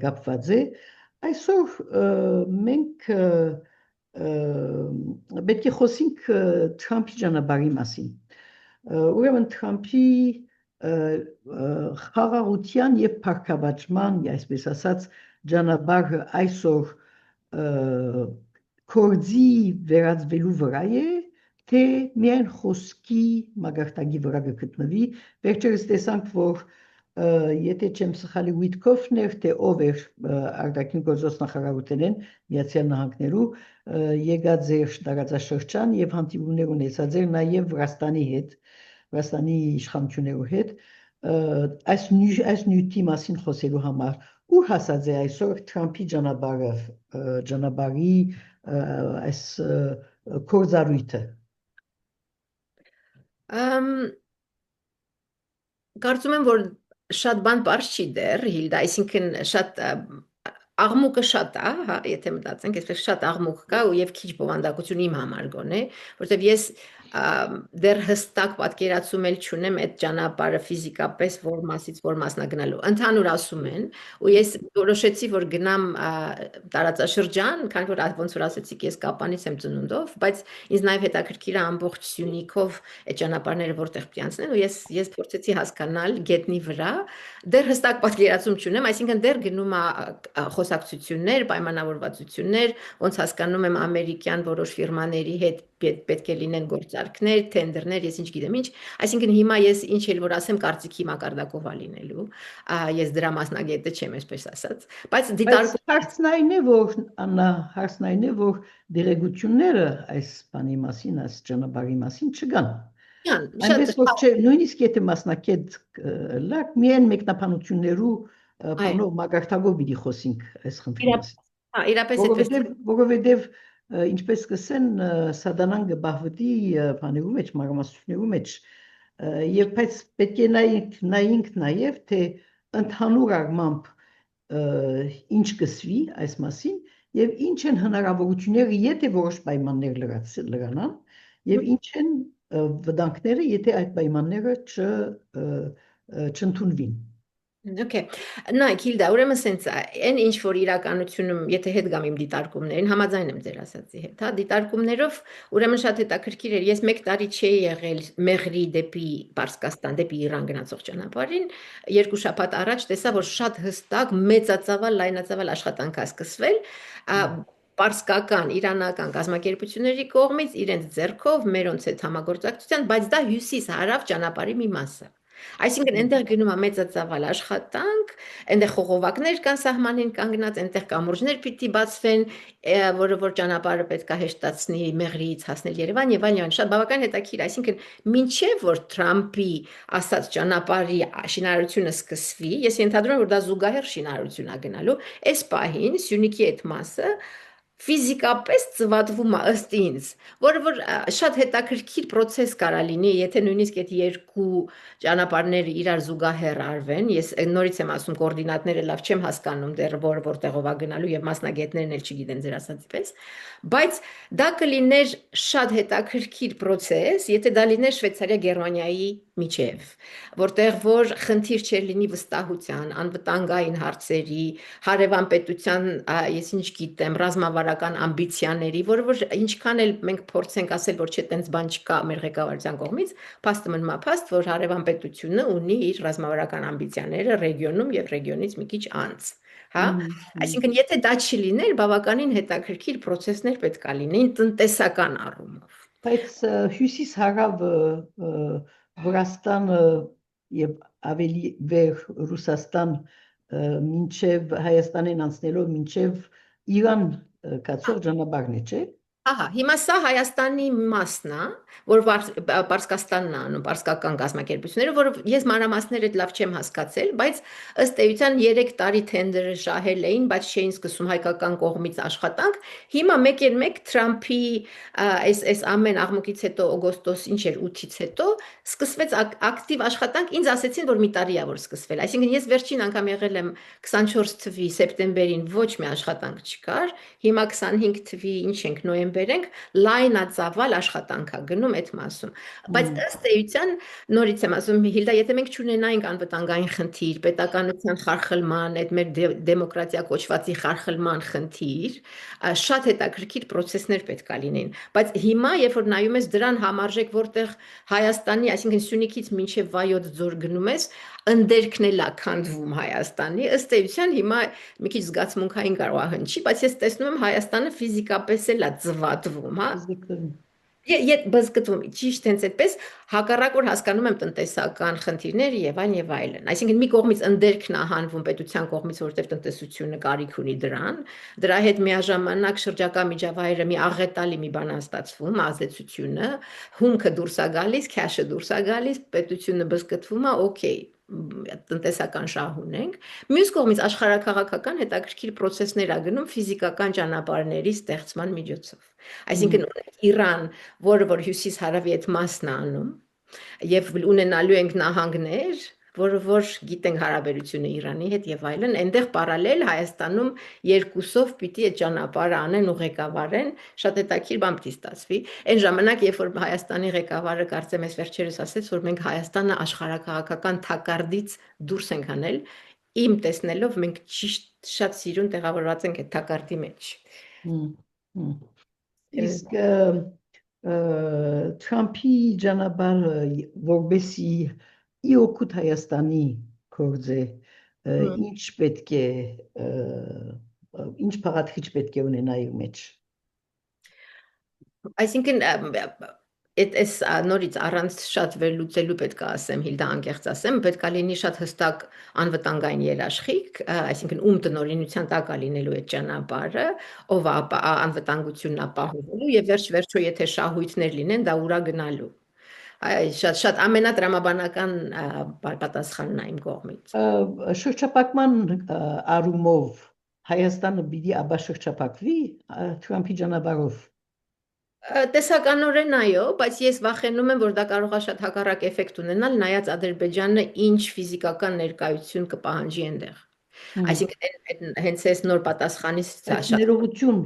կապված է։ Այսօր մենք պետք է խոսենք Թրամփի ճանապարհի մասին։ Ուրեմն Թրամփի խաղաղության եւ փառքավաճման, այսպես ասած, ճանապարհը այսօր կորձի վերածվելու վրա է, թե միայն խոսքի մագարտակի վրա կգտնվի։ Վերջերս տեսանք, որ եթե չեմ սխալի Ուիտկոֆն էր, թե ով էր արտաքին գործոս նախարարութենեն Միացյալ Նահանգներու եկած էր տարածաշրջան եւ հանդիպումներ ունեցած էր նաեւ Վրաստանի հետ, Վրաստանի իշխանություններու հետ այս նյութի մասին խոսելու համար ու հասած է այսօր Թրամփի ճանապարհի այս կորզարույթը։ Կարծում եմ, որ շատ բան բարձ չի դեռ, Հիլդա, այսինքն շատ աղմուկը շատ է, հա, եթե մտածենք, այսպես շատ աղմուկ կա ու եւ քիչ բովանդակություն իմ համար գոնե, որովհետեւ ես դեռ հստակ պատկերացում էլ չունեմ այդ ճանապարհը ֆիզիկապես որ մասից որ մասնագնալու։ Ընդհանուր ասում են, ու ես որոշեցի, որ գնամ տարածաշրջան, քանի որ ոնց որ ասեցիք, ես Կապանից եմ ծնունդով, բայց ինձ նաև հետաքրքիր է ամբողջ Սյունիքով այդ ճանապարհները որտեղ պիտի անցնեն, ու ես փորձեցի հասկանալ գետնի վրա, դեռ հստակ պատկերացում չունեմ, այսինքն դեռ գնում է խոսակցություններ, պայմանավորվածություններ, ոնց հասկանում եմ ամերիկյան որոշ ֆիրմաների հետ պետք է լինեն գործարքներ, թենդերներ, ես ինչ գիտեմ ինչ, այսինքն հիմա ես ինչ էլ որ ասեմ կարծիքի մակարդակով է լինելու, ես դրա մասնագետը չեմ, այսպես ասած, բայց հարցն այն է, որ դերեկությունները այս բանի մասին, այս ճանապարհի մասին չկան։ Այնպես որ չէ, նույնիսկ եթե մասնակետ լակ, միայն մեկնաբանություններու բանով մագարտակով պիտի խոսենք այս խնդրի մասին։ Հա, իրապես այդպես։ Որովհետև ինչպես կսեն սադանան գբահվդի բաներու մեջ, մանրամասնություններու մեջ, եւ բայց պետք է նայենք նաեւ թե ընդհանուր առմամբ ինչ կսվի այս մասին եւ ինչ են հնարավորությունները, եթե որոշ պայմաններ լրանան եւ ինչ են վտանգները, եթե այդ պայմանները չընդունվին։ Okay. Նայեք, Հիլդա, ուրեմն սենց է, այն ինչ որ իրականությունում, եթե հետ գամ իմ դիտարկումներին, համաձայն եմ ձեր ասածի հետ, հա, դիտարկումներով, ուրեմն շատ հետաքրքիր էր, ես 1 տարի չէի եղել Մեղրի դեպի Պարսկաստան, դեպի Իրան գնացող ճանապարհին, 2 շաբաթ առաջ տեսա, որ շատ հստակ մեծածավալ, լայնածավալ աշխատանք է սկսվել, պարսկական, իրանական կազմակերպությունների կողմից իրենց ձեռքով մերոնց հետ համագործակցության, բայց դա հյուսիս-հարավ ճանապարհի մի մասը։ Այսինքն այնտեղ գնում է մեծածավալ աշխատանք, այնտեղ խողովակներ կան սահմանին կանգնած, այնտեղ կամուրջներ պիտի բացվեն, որը որ ճանապարհը պետք է հեշտացնի Մեղրիից հասնել Երևան եւ այլն, շատ բավական հետաքրքիր, այսինքն մինչեւ որ Թրամփի ասած ճանապարհի շինարարությունը սկսվի, ես ենթադրում եմ, որ դա զուգահեռ շինարարություն է գնալու, այս պահին Սյունիքի այդ մասը ֆիզիկապես ծվատվում է ըստ ինձ, որը որ շատ հետաքրքիր process կարա լինի, եթե նույնիսկ այդ երկու ճանապարհները իրար զուգահեռ արվեն, ես նորից եմ ասում կոորդինատները լավ չեմ հասկանում դեռ որտեղով է գնալու եւ մասնագետներն էլ չգիտեն ձեր ասածի պես, բայց դա կլիներ շատ հետաքրքիր process, եթե դա լիներ Շվեյցարիա Գերմանիայի միջև, որտեղ որ խնդիր չէր լինի վստահության, անվտանգային հարցերի, հարևան պետության, ես ինչ գիտեմ, ռազմավար ռազմավարական ամբիցիաների, որը որ ինչքան էլ մենք փորձենք ասել, որ չէ, տենց բան չկա մեր ղեկավարության կողմից, փաստը մնում է փաստ, որ հարևան պետությունը ունի իր ռազմավարական ամբիցիաները ռեգիոնում եւ ռեգիոնից մի քիչ անց, հա? Այսինքն, եթե դա չլիներ, բավականին հետաքրքիր process-ներ պետք է լինեին տնտեսական առումով։ Բայց հյուսիս-հարավ Վրաստանը եւ ավելի վեր Ռուսաստան մինչև Հայաստանին անցնելով մինչև Իրան կացող ճանապարհն է, չէ՞։ Ահա, հիմա սա Հայաստանի մասն է, որ Պարսկաստանն է անում, պարսկական գազམ་ակերպությունները, որը ես մանրամասները լավ չեմ հասկացել, բայց ըստ էության 3 տարի թենդերը շահել էին, բայց չէին սկսում հայկական կողմից աշխատանք։ Հիմա մեկ Թրամփի այս ամեն աղմուկից հետո օգոստոս ինչ էր 8-ից հետո սկսվեց ակտիվ աշխատանք, ինձ ասեցին, որ մի տարի է որ սկսվել։ Այսինքն ես վերջին անգամ եղել եմ 24 թվականի սեպտեմբերին ոչ մի աշխատանք չկար, հիմա 25 թվականի ինչ ենք նոյեմբեր ենք, լայնածավալ աշխատանք է գնում այդ մասում։ Բայց ըստ էության, նորից եմ ասում, Հիլդա, եթե մենք չունենայինք անվտանգային խնդիր, պետականության խարխլման, այդ մեր դեմոկրատիա կոչվածի խարխլման խնդիր, շատ հետաքրքիր process-ներ պետք է լինեին։ Բայց հիմա, երբ որ նայում ես դրան համարժեք, որտեղ Հայաստանի, այսինքն Սյունիքից մինչև Վայոց ձոր գնում ես, ընդերքն էլ է քանդվում Հայաստանի, ըստ էության հիմա մի քիչ զգացմունքային կարող է հնչի, բայց ես տեսնում եմ Հայաստանը ֆիզիկապես էլ է ձվատվում, հա։ Բզկտվում, ճիշտ հենց այդպես, հակառակ որ հասկանում եմ տնտեսական խնդիրները եւ այլն։ Այսինքն մի կողմից ընդերքն է հանվում պետության կողմից, որտեղ տնտեսությունը կարիք ունի դրան, դրա հետ միաժամանակ շրջակա միջավայրը մի աղետալի մի բան է ստացվում, ազդեցությունը, հումքը դուրս է գալիս, քաշը դուրս է գալիս, պետությունը բզկտվում է, օքեյ, տնտեսական շահ ունենք։ Մյուս կողմից աշխարհաքաղաքական հետաքրքիր process-ներ ա գնում ֆիզիկական ճանապարհների ստեղծման միջոցով։ Այսինքն Իրան, որը որ հյուսիս-հարավի այդ մասն է անում, եւ ունենալու ենք նահանգներ, որը որ գիտենք հարաբերությունը Իրանի հետ եւ այլն, այնտեղ պարալել Հայաստանում երկուսով պիտի այդ ճանապարհը անեն ու ղեկավարեն, շատ հետաքրքիր բան պիտի ստացվի։ Այն ժամանակ, երբ որ Հայաստանի ղեկավարը կարծեմ ես վերջերս ասեց, որ մենք Հայաստանը աշխարհաքաղաքական թակարդից դուրս ենք անել, իմ տեսնելով մենք ճիշտ շատ սիրուն տեղավորված ենք այդ թակարդի մեջ։ Իսկ Թրամփի ճանապարհը որբեսի իօգուտ Հայաստանի կորձե ինչ պետք է ինչ փաղաթիչ պետք է ունենա իր մեջ։ Այսինքն այս նորից առանց շատ վերլուծելու պետք է ասեմ, Հիլդա անկեղծ ասեմ, պետք է լինի շատ հստակ անվտանգային երաշխիք, այսինքն ում տնօրինության տակ է լինելու այդ ճանապարհը, ով անվտանգությունն ապահովելու եւ վերջ-վերջո եթե շահույթներ լինեն, դա ուրա գնալու։ Շատ ամենատրամաբանական պատասխանն է իմ կողմից։ Շրջապատման առումով Հայաստանը պիտի ապա շրջապատվի Թրամփի ճանապարհով։ Տեսականորեն այո, բայց ես վախենում եմ, որ դա կարող է շատ հակառակ էֆեկտ ունենալ, նայած Ադրբեջանը ինչ ֆիզիկական ներկայություն կպահանջի այնտեղ։ Այսինքն հենց այս նոր պատասխանից շատ ներողություն,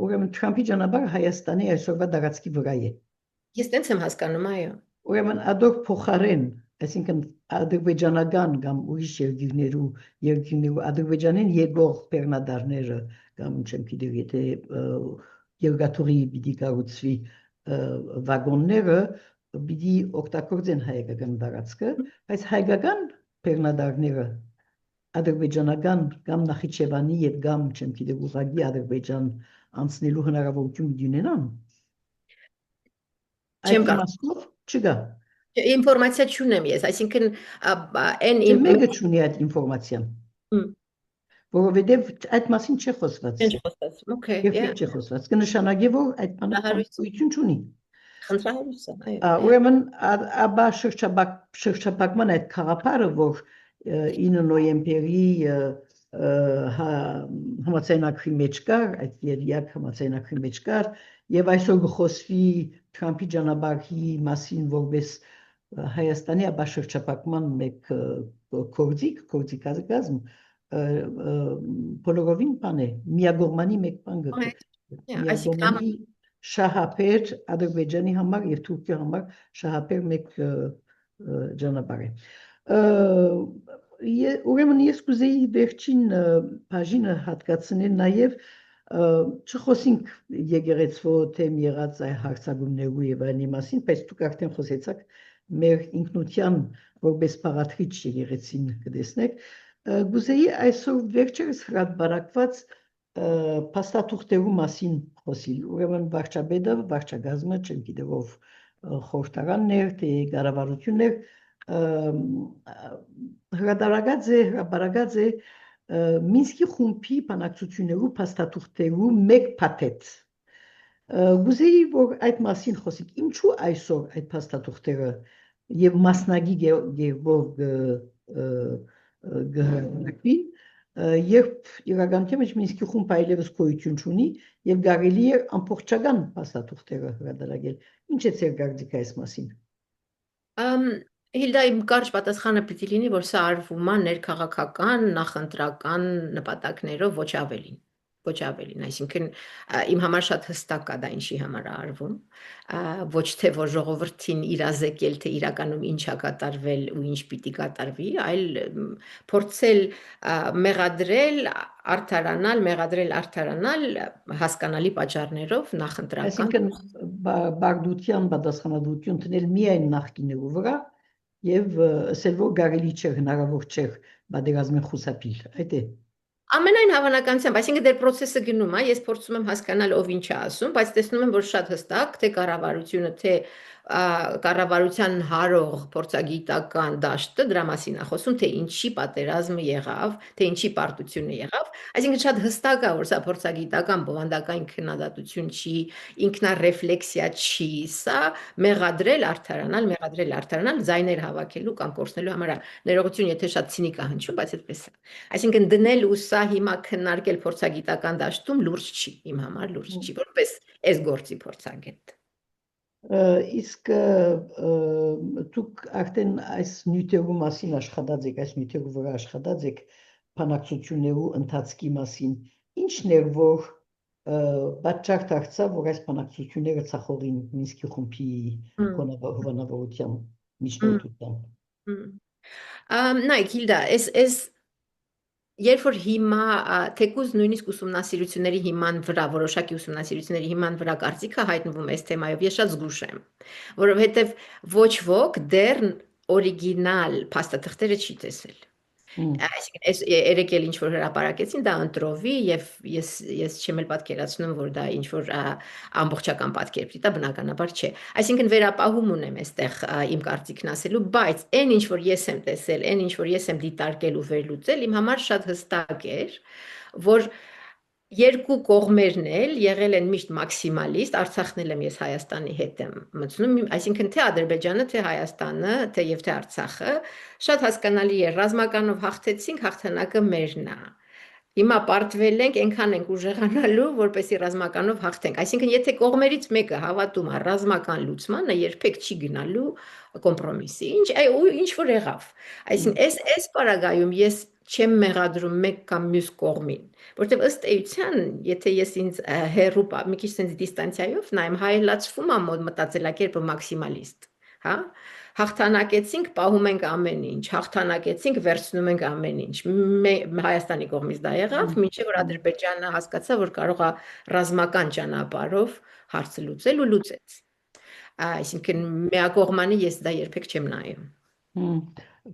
ուրեմն Թրամփի ճանապարհը Հայաստանի այսօրվա տարածքի վրա է։ Ես տենց եմ հասկանում, այո։ Ուրեմն ադոր փոխարեն, այսինքն ադրբեջանական կամ ուրիշ երկրներու Ադրբեջանին եկող բեռնադարները կամ չեմ գիտեմ, եթե երկաթուղի պիտի կառուցվի վագոնները պիտի օգտագործեն հայկական տարածքը, բայց հայկական բեռնադարները ադրբեջանական կամ Նախիջևանի եւ կամ չեմ գիտեմ ուղղակի Ադրբեջան անցնելու հնարավորություն պիտի ունենան։ Չեմ կարող չգա։ Ինֆորմացիա չունեմ ես, այսինքն այն մեկը չունի այդ ինֆորմացիան։ Որովհետև այդ մասին չի խոսված։ Ինչ խոսած, օքեյ, Երբ չի խոսված, կնշանակի որ այդ բանը գոյություն չունի։ Խնդրահարույց է, այո։ Ուրեմն ապա շրջապատման այդ խաղապարը, որ 9 նոյեմբերի համաձայնագրի մեջ կար, այդ երյակ համաձայնագրի մեջ կար, եւ այսօր գխոսվի Թրամփի ճանապարհի մասին, որպես Հայաստանի ապա շրջապատման մեկ կորձիկազգազմ բոլորովին բան է, միագողմանի մեկ բան գտե։ Միագողմանի շահապեր Ադրբեջանի համար եւ Թուրքիա համար շահապեր մեկ ճանապարհ է։ ուրեմն ես կուզեի վերջին բաժինը հատկացնել նաև չխոսենք եկեղեցու թեմ եղած այ հարցակումներու եւ այլնի մասին, բայց դուք արդեն խոսեցաք մեր ինքնության որպես բաղադրիչ եկեղեցին կտեսնեք, գուզեի այսօր վերջերս հրապարակված փաստաթուղթերու մասին խոսիլ, ուրեմն վարչապետը, վարչագազմը, չեմ գիտեմ ով խորհրդարաններ, թե կառավարություններ հրապարակած է Մինսկի խումբի բանակցություններու փաստաթուղթերու մեկ փաթեթ։ Գուզեի որ այդ մասին խոսիկ, ինչու այսօր այդ փաստաթուղթերը եւ մասնագի գերբով գհրապարակվին, երբ իրականության մեջ Մինսկի խումբը այլևս գոյություն չունի եւ կարելի է ամբողջական փաստաթուղթերը հրապարակել։ Ինչ է ձեր կարծիքը այս մասին։ Հիլդա իմ կարճ պատասխանը պիտի լինի, որ սա արվում է ներքաղաքական, նախընտրական նպատակներով ոչ ավելին, այսինքն իմ համար շատ հստակ է դա ինչի համար է արվում, ոչ թե որ ժողովրդին իրազեկել, թե իրականում ինչ է կատարվել ու ինչ պիտի կատարվի, այլ փորձել մեղադրել, արդարանալ հասկանալի պատճառներով նախընտրական։ Այսինքն բաղդության պատասխանատվություն տնել միայն նախկիներու վրա եւ ասել որ կարելի չէ հնարավոր չէ պատերազմին խուսափիլ, այդ է։ Ամենայն հավանականությամբ, այսինքն դեր process-ը գնում է, ես փորձում եմ հասկանալ ով ինչ է ասում, բայց տեսնում եմ որ շատ հստակ թե կառավարությունը, թե կառավարության հարող փորձագիտական դաշտը դրա մասին է խոսում, թե ինչի պատերազմը եղավ, թե ինչի պարտությունը եղավ, այսինքն շատ հստակ է որ սա փորձագիտական բովանդակային քննադատություն չի, ինքնարեֆլեքսիա չի, սա մեղադրել, արդարանալ, ձայներ հավաքելու կամ կորցնելու համար է։ Ներողություն, եթե շատ ցինիկ է հնչում, բայց այդպես է։ Այսինքն դնել ու սա հիմա քննարկել փորձագիտական դաշտում լուրջ չի, իմ համար լուրջ չի, որպես այս գործի փորձագետ։ Իսկ դուք արդեն այս նյութերու մասին աշխատած եք, այս նյութերու վրա աշխատած եք բանակցություններու ընթացքի մասին, ինչն էր որ պատճառ դարձավ որ այս բանակցությունները ցախողին Մինսկի խումբի հովանավորության միջնորդությամբ։ Նայեք Հիլդա, երբ որ հիմա թեկուզ նույնիսկ ուսումնասիրությունների հիման վրա, որոշակի ուսումնասիրությունների հիման վրա կարծիքը հայտնվում է այս թեմայով, ես շատ զգուշ եմ, որովհետև ոչ ոք դեռ օրիգինալ փաստաթղթերը չի տեսել։ Այսինքն այս երեք էլ ինչ որ հրապարակեցին դա ընտրովի եւ ես չեմ էլ պատկերացնում որ դա ինչ որ ամբողջական պատկեր պիտի տա բնականաբար չէ այսինքն վերապահում ունեմ այստեղ իմ կարծիքն ասելու բայց այն ինչ որ ես եմ տեսել այն ինչ որ ես եմ դիտարկել ու վերլուծել իմ համար շատ հստակ էր որ երկու կողմերն էլ եղել են միշտ մաքսիմալիստ, Արցախն եմ ես Հայաստանի հետ եմ մտնում, այսինքն թե Ադրբեջանը, թե Հայաստանը, թե եւ թե Արցախը, շատ հասկանալի է, ռազմականով հաղթեցինք, հաղթանակը մերն է։ Հիմա պարտվել ենք, այնքան ենք ուժեղանալու, որպեսզի ռազմականով հաղթենք։ Այսինքն եթե կողմերից մեկը հավատում է ռազմական լուծմանը, երբեք չի գնալու կոմպրոմիսի։ Ինչ որ եղավ։ Այսինքն այս պարագայում ես չեմ մեղադրում մեկ կամ մյուս կողմին, որտեղ ըստ էության, եթե ես ինձ հերու մի քիչ sense դիստանցիայով նայեմ, հայելացվում է մոտ մտածելակերպը մաքսիմալիստ, հա? Հաղթանակեցինք, պահում ենք ամեն ինչ, հաղթանակեցինք, վերցնում ենք ամեն ինչ։ Հայաստանի կողմից դա եղավ, մինչև որ Ադրբեջանը հասկացավ, որ կարող է ռազմական ճանապարհով հարցը լուծել ու լուծեց։ Այսինքն միակողմանի ես դա երբեք չեմ նայում։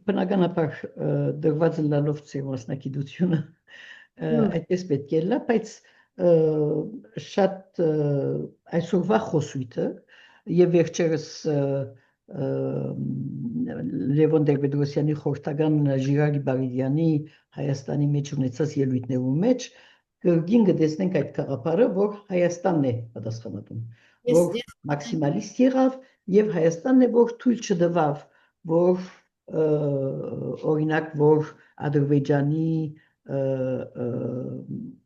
Բնականաբար դրված լալով ծեր մասնակցությունը այդպես պետք է լա, բայց շատ այսօրվա խոսույթը եւ վերջերս Լևոն Տեր-Պետրոսյանի խորհրդական Ժիրայր Բարիդյանի Հայաստանի մեջ ունեցած ելույթներու մեջ կրկին կտեսնենք այդ գաղափարը, որ Հայաստանն է պատասխանատուն, որ մաքսիմալիստ եղավ եւ Հայաստանն է որ թույլ չտվավ, որ օրինակ որ Ադրբեջանի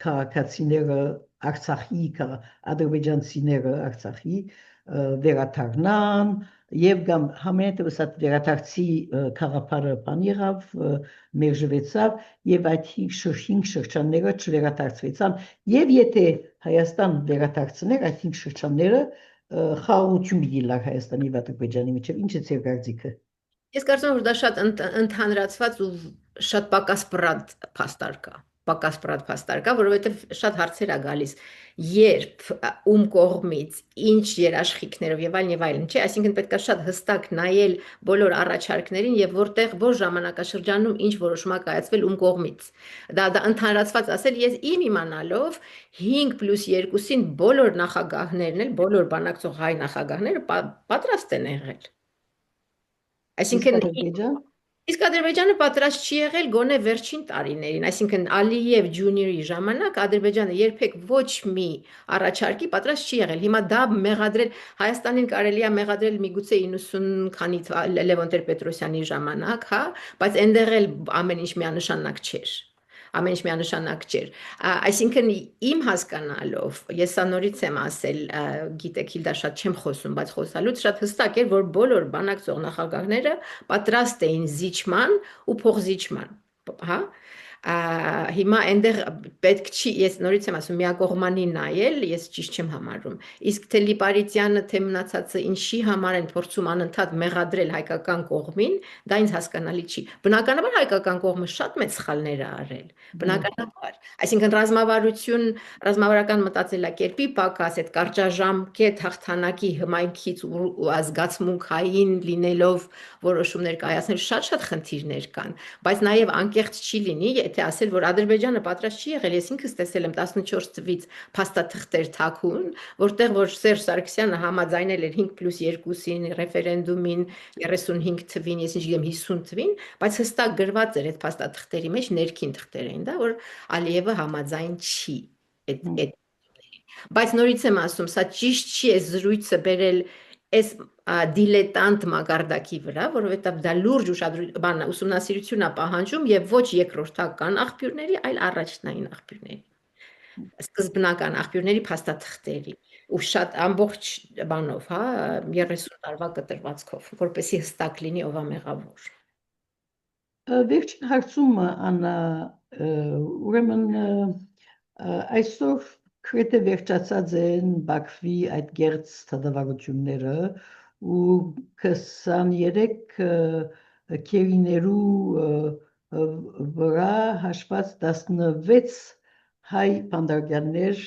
քաղաքացիները Արցախի ադրբեջանցիները Արցախի վերադառնան եւ կամ համենայնպես այդ վերադարձի գաղափարը բան եղավ մերժվեցավ եւ այդ 5 շրջանները չվերադարձվեցան եւ եթե Հայաստան վերադարձներ այդ 5 շրջանները խաղաղություն պիտի լար Հայաստանի եւ Ադրբեջանի միջեւ ինչ է ձեր կարծիքը։ Ես կարծում եմ որ դա շատ ընդհանրացված ու շատ պակաս պրատ փաստար կա, որովհետև շատ հարցեր ա գալիս, երբ ում կողմից, ինչ երաշխիքներով եւ այլն, չէ, այսինքն պետք է շատ հստակ նայել բոլոր առաջարկներին եւ որտեղ որ ժամանակաշրջանում ինչ որոշում ա կայացվել ում կողմից։ Դա ընդհանրացված ասել, ես իմանալով 5+2-ին բոլոր նախագահներն էլ, բոլոր բանակցող հայ նախագահները պատրաստ են եղել։ Այսինքն Իսկ Ադրբեջանը պատրաստ չի եղել գոնե վերջին տարիներին, այսինքն Ալիև ջունիորի ժամանակ Ադրբեջանը երբեք ոչ մի առաջարկի պատրաստ չի եղել։ Հիմա դա մեղադրել Հայաստանին կարելի է մեղադրել միգուցե 90 քանի Լևոն Տեր-Պետրոսյանի ժամանակ, հա, բայց այնտեղ էլ ամեն ինչ միանշանակ չէր։ Ամեն ինչ միանշանակ չէր։ Այսինքն իմ հասկանալով, ես սա նորից եմ ասել, գիտեք, Հիլդա, շատ չեմ խոսում, բայց խոսալուց շատ հստակ էր, որ բոլոր բանակցող նախագահները պատրաստ էին զիջման ու փոխզիջման, հա։ Հիմա այնտեղ պետք չի, ես նորից եմ ասում, միակողմանի նայել, ես ճիշտ չեմ համարում։ Իսկ թե Լիպարիտյանը, թե մնացածը ինչի համար են փորձում անընդհատ մեղադրել հայկական կողմին, դա ինձ հասկանալի չի։ Բնականաբար հայկական կողմը շատ մեծ սխալներ ա արել, բնականաբար։ Այսինքն ռազմավարական մտածելակերպի պակաս, այդ կարճաժամկետ հաղթանակի հմայքից ու ազգացմունքային լինելով որոշումներ կայացնել, շատ խնդիրներ կան, բայց նաև անկեղծ չի լինի, եթե ասել, որ Ադրբեջանը պատրաստ չի եղել, ես ինքս տեսել եմ 14 թվից փաստաթղթեր թաքուն, որտեղ որ Սերժ Սարգսյանը համաձայնել էր 5+2-ին, ռեֆերենդումին, 35 թվին, ես ինչ գիտեմ 50 թվին, բայց հստակ գրված էր այդ փաստաթղթերի մեջ, ներքին թղթեր էին դա, որ Ալիևը համաձայն չի այդ բայց նորից եմ ասում, սա ճիշտ չի է զրույցը բերել այս դիլետանտ մակարդակի վրա, որովհետև դա լուրջ ուսումնասիրություն է պահանջում եւ ոչ երկրորդական աղբյուրների, այլ առաջնային աղբյուրների, սկզբնական աղբյուրների փաստաթղթերի ու շատ ամբողջ բանով, հա, 30 տարվա կտրվածքով, որպեսզի հստակ լինի ով է մեղավոր։ Վերջին հարցումը Աննա, ուրեմն այսօր քրեթե վերջացած են Բաքվի այդ գերց դատավարությունները ու 23 քերիներու վրա հաշված 16 հայ բանդարգյաններ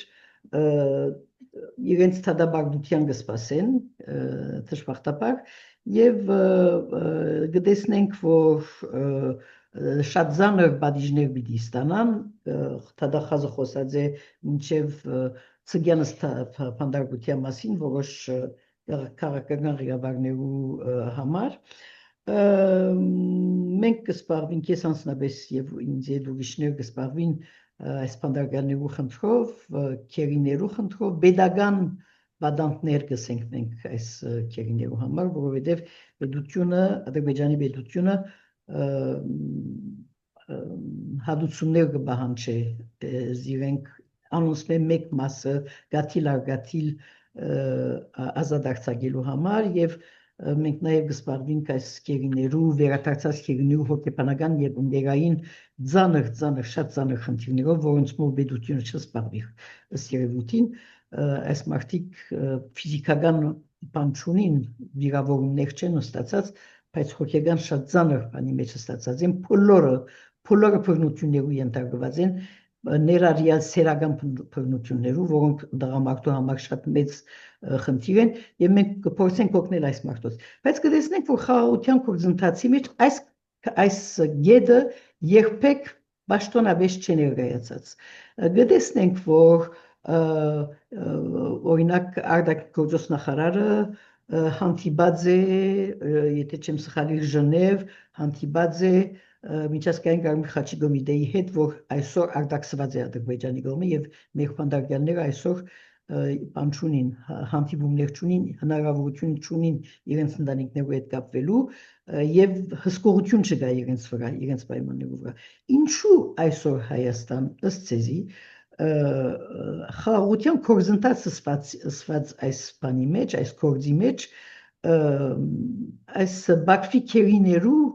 իրենց դատաբարդության կսպասեն դժբախտաբար եւ գտեսնենք որ շատ ծանր բաժիններ պիտի ստանան դատախազը խոսած է մինչեւ ցգյանս բանդարգության մասին որոշ քաղաքական ղեկավարներու համար մենք կսպառվենք ես անձնապես եւ ինձ հետ ուրիշներ կսպառվին այս բանդարգյաններու խնդրով քերիներու խնդրով pedagogan բադանտներ կսենք մենք այս քերիներու համար որովհետեւ պետությունը Ադրբեջանի պետությունը հադուցումներ կբահանջի զիրենք անոնցմե մեկ մասը գաթիլ ազատարձակելու համար եւ մենք նաեւ կսպառվենք այս քերիներու վերադարձած քերիներու հոգեբանական եւ ներային ծանր շատ ծանր խնդիրներով որոնց մոբիլությունը չսպառվի ըստ երևույթին այս մարդիկ ֆիզիկական բան չունին վիրավորումներ չեն ստացած բայց հոգեբան շատ ծանր բանի մեջ ստացած են բոլորը բռնություններու ենթարկված են ներառյալ սերական բռնություններու որոնք դրամատու համար շատ մեծ խնդիր են եւ մենք կփորձենք օգնել այս մարդոց բայց կտեսնենք որ խաղաղության գործընթացի մեջ այս գեդը երբեք պաշտոնապես չի ներկայացած կտեսնենք որ օրինակ արտաքին գործոս նախարարը հանդիպած է եթե չեմ սխալվի Ժնև հանդիպած է միջազգային Կարմիր խաչի կոմիտեի հետ որ այսօր արտաքսված է Ադրբեջանի կողմը եւ մեր բանդարգյանները այսօր բան չունին հանդիպումներ չունին հնարավորություն չունին իրենց ընտանիքներու հետ կապվելու եւ հսկողություն չկա իրենց վրա իրենց պայմաններու վրա ինչու այսօր Հայաստան ըստ ցեզի խաղաղության գործընթացը սված այս բանի մեջ այս գործի մեջ այս Բաքվի քերիներու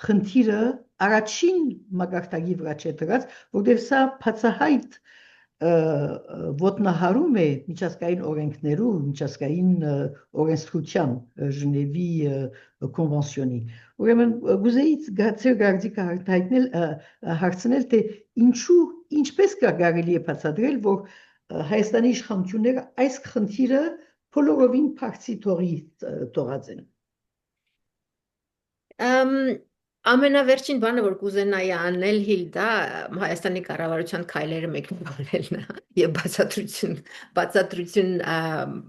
խնդիրը առաջին մակարդակի վրա չէ դրած որտեղ սա բացահայտ ոտնահարում է միջազգային օրենքներու, միջազգային օրենսդրության Ժնևի կոնվենցիոնի։ Ուրեմն գուզեի ցեր գարդիկը հարցնել թե ինչպես կարելի է բացատրել, որ Հայաստանի իշխանությունները այս խնդիրը բոլորովին փախցի թողած են։ Ամենավերջին բանը, որ կուզենայի անել Հիլդա, Հայաստանի կառավարության քայլերը մեկնաբանելն է եւ բացատրություն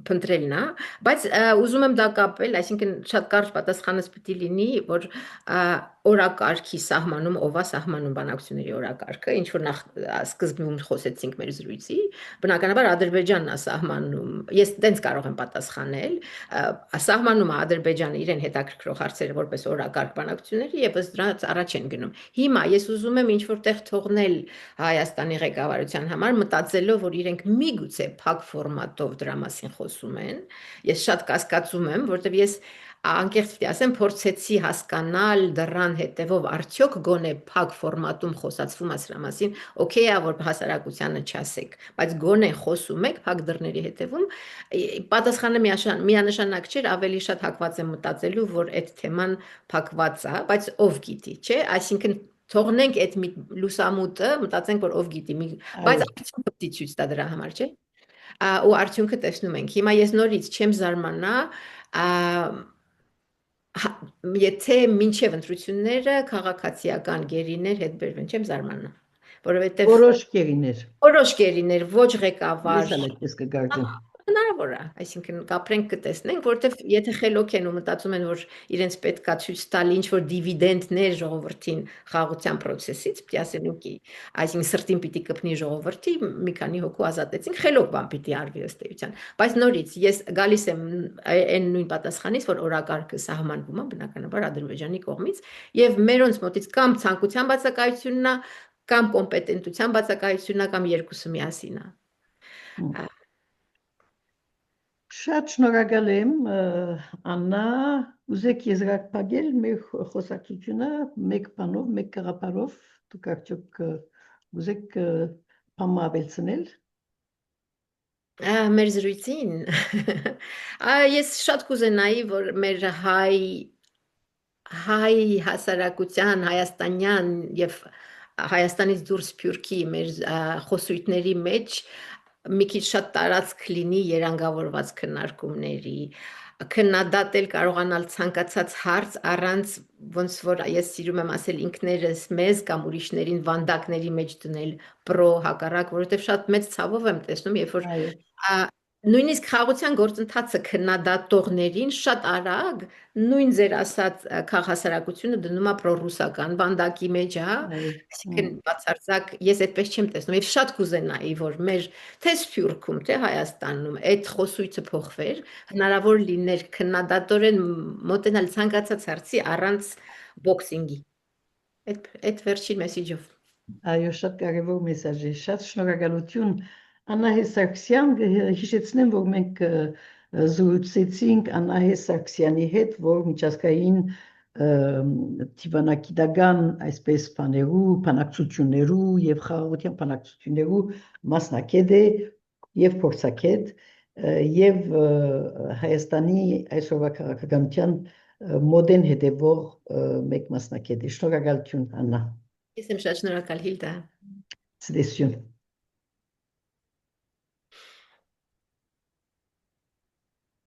փնտրելն է, բայց ուզում եմ դա կապել, այսինքն շատ կարճ պատասխանս պիտի լինի, որ օրակարգի սահմանում, ով է սահմանում բանակցությունների օրակարգը, ինչ որ նախ սկզբում խոսեցինք մեր զրույցի, բնականաբար Ադրբեջանն է սահմանում, ես տենց կարող եմ պատասխանել, սահմանում է Ադրբեջանը իրեն հետաքրքրող հարցերը որպես օրակարգ բանակցությունների եւ ըստ դրանց առաջ են գնում։ Հիմա ես ուզում եմ ինչ որտեղ թողնել Հայաստանի ղեկավարության համար, մտածելով, որ իրենք միգուցե փակ ֆորմատով դրա մասին խոսում են։ Ես շատ կասկածում եմ, որտեղ ես անկեղծ պիտի ասեմ, փորձեցի հասկանալ դրան հետևով արդյոք գոնե փակ ֆորմատում խոսացվում է սրա մասին, օքեյ է, որ հասարակությանը չասեք, բայց գոնե խոսում եք փակ դռների հետևում, պատասխանը միանշանակ չէր, ավելի շատ հակված եմ մտածելու, որ այդ թեման փակված է, բայց ով գիտի, չէ, այսինքն թողնենք այդ լուսամուտը, մտածենք, որ ով գիտի, բայց արդյունքը պիտի ցույց տա դրա համար, չէ։ Ու արդյունքը տեսնում ենք։ Հիմա ես նորից չեմ զարմանա, եթե մինչև ընտրությունները քաղաքացիական գերիներ հետ բերվեն, չեմ զարմանա, որովհետև որոշ գերիներ, ոչ ղեկավար, հնարավոր է, այսինքն կապրենք կտեսնենք, որովհետև եթե խելոք են ու մտածում են, որ իրենց պետքա ցույց տալ ինչ-որ դիվիդենդներ ժողովրդին խաղաղության process-ից, պիտի ասեն ուկի, այսինքն սրտին պիտի կպնի ժողովրդի, մի քանի հոգու ազատեցին, խելոք բան պիտի արվի ըստ էության, բայց նորից ես գալիս եմ այն նույն պատասխանից, որ օրակարգը սահմանվում է բնականաբար Ադրբեջանի կողմից եւ մերոնց մոտից կամ ցանկության բացակայությունն է, կամ կոմպետենտության բացակայությունն է, կամ երկուսը միասին է։ Շատ շնորհակալ եմ, Աննա, ուզեք եզրակ փակել մեր խոսակցությունը մեկ բանով, մեկ գաղափարով, դուք արդյոք ուզեք բան ավելցնել։ Մեր զրույցին ես շատ կուզենայի, որ մեր հայ հասարակության, հայաստանյան եւ Հայաստանից դուրս Սփյուռքի մեր խոսույթների մեջ մի քիչ շատ տարածք լինի երանգավորված քննարկումների, քննադատել կարողանալ ցանկացած հարց առանց ոնց որ ես սիրում եմ ասել ինքներս մեզ կամ ուրիշներին վանդակների մեջ դնել պրո հակառակ, որովհետև շատ մեծ ցավով եմ տեսնում, երբ որ նույնիսկ խաղաղության գործընթացը քննադատողներին շատ արագ նույն ձեր ասած քաղաքասարակությունը դնում է պրոռուսական վանդակի մեջ, այսինքն բացարձակ ես այդպես չեմ տեսնում եւ շատ կուզենայի, որ մեր թե Սփյուռքում, թե Հայաստանում այդ խոսույթը փոխվեր, հնարավոր լիներ քննադատորեն մոտենալ ցանկացած հարցի առանց բոքսինգի։ Այդ վերջին մեսիջով։ Այո, շատ կարևոր մեսաժ է, շատ շնորհակալություն Անահե Սարգսյան, հիշեցնեմ, որ մենք զրուցեցինք Անահե Սարգսյանի հետ, որ միջազգային դիվանագիտական այսպես բանակցություններու եւ խաղաղության բանակցություններու մասնակից է եւ փորձագետ եւ Հայաստանի այսօրվա քաղաքականության մոդեն հետևող մեկ մասնակից է։ Շնորհակալություն, Աննա։ Ես եմ շատ շնորհակալ, Հիլդա։ Ցտեսություն։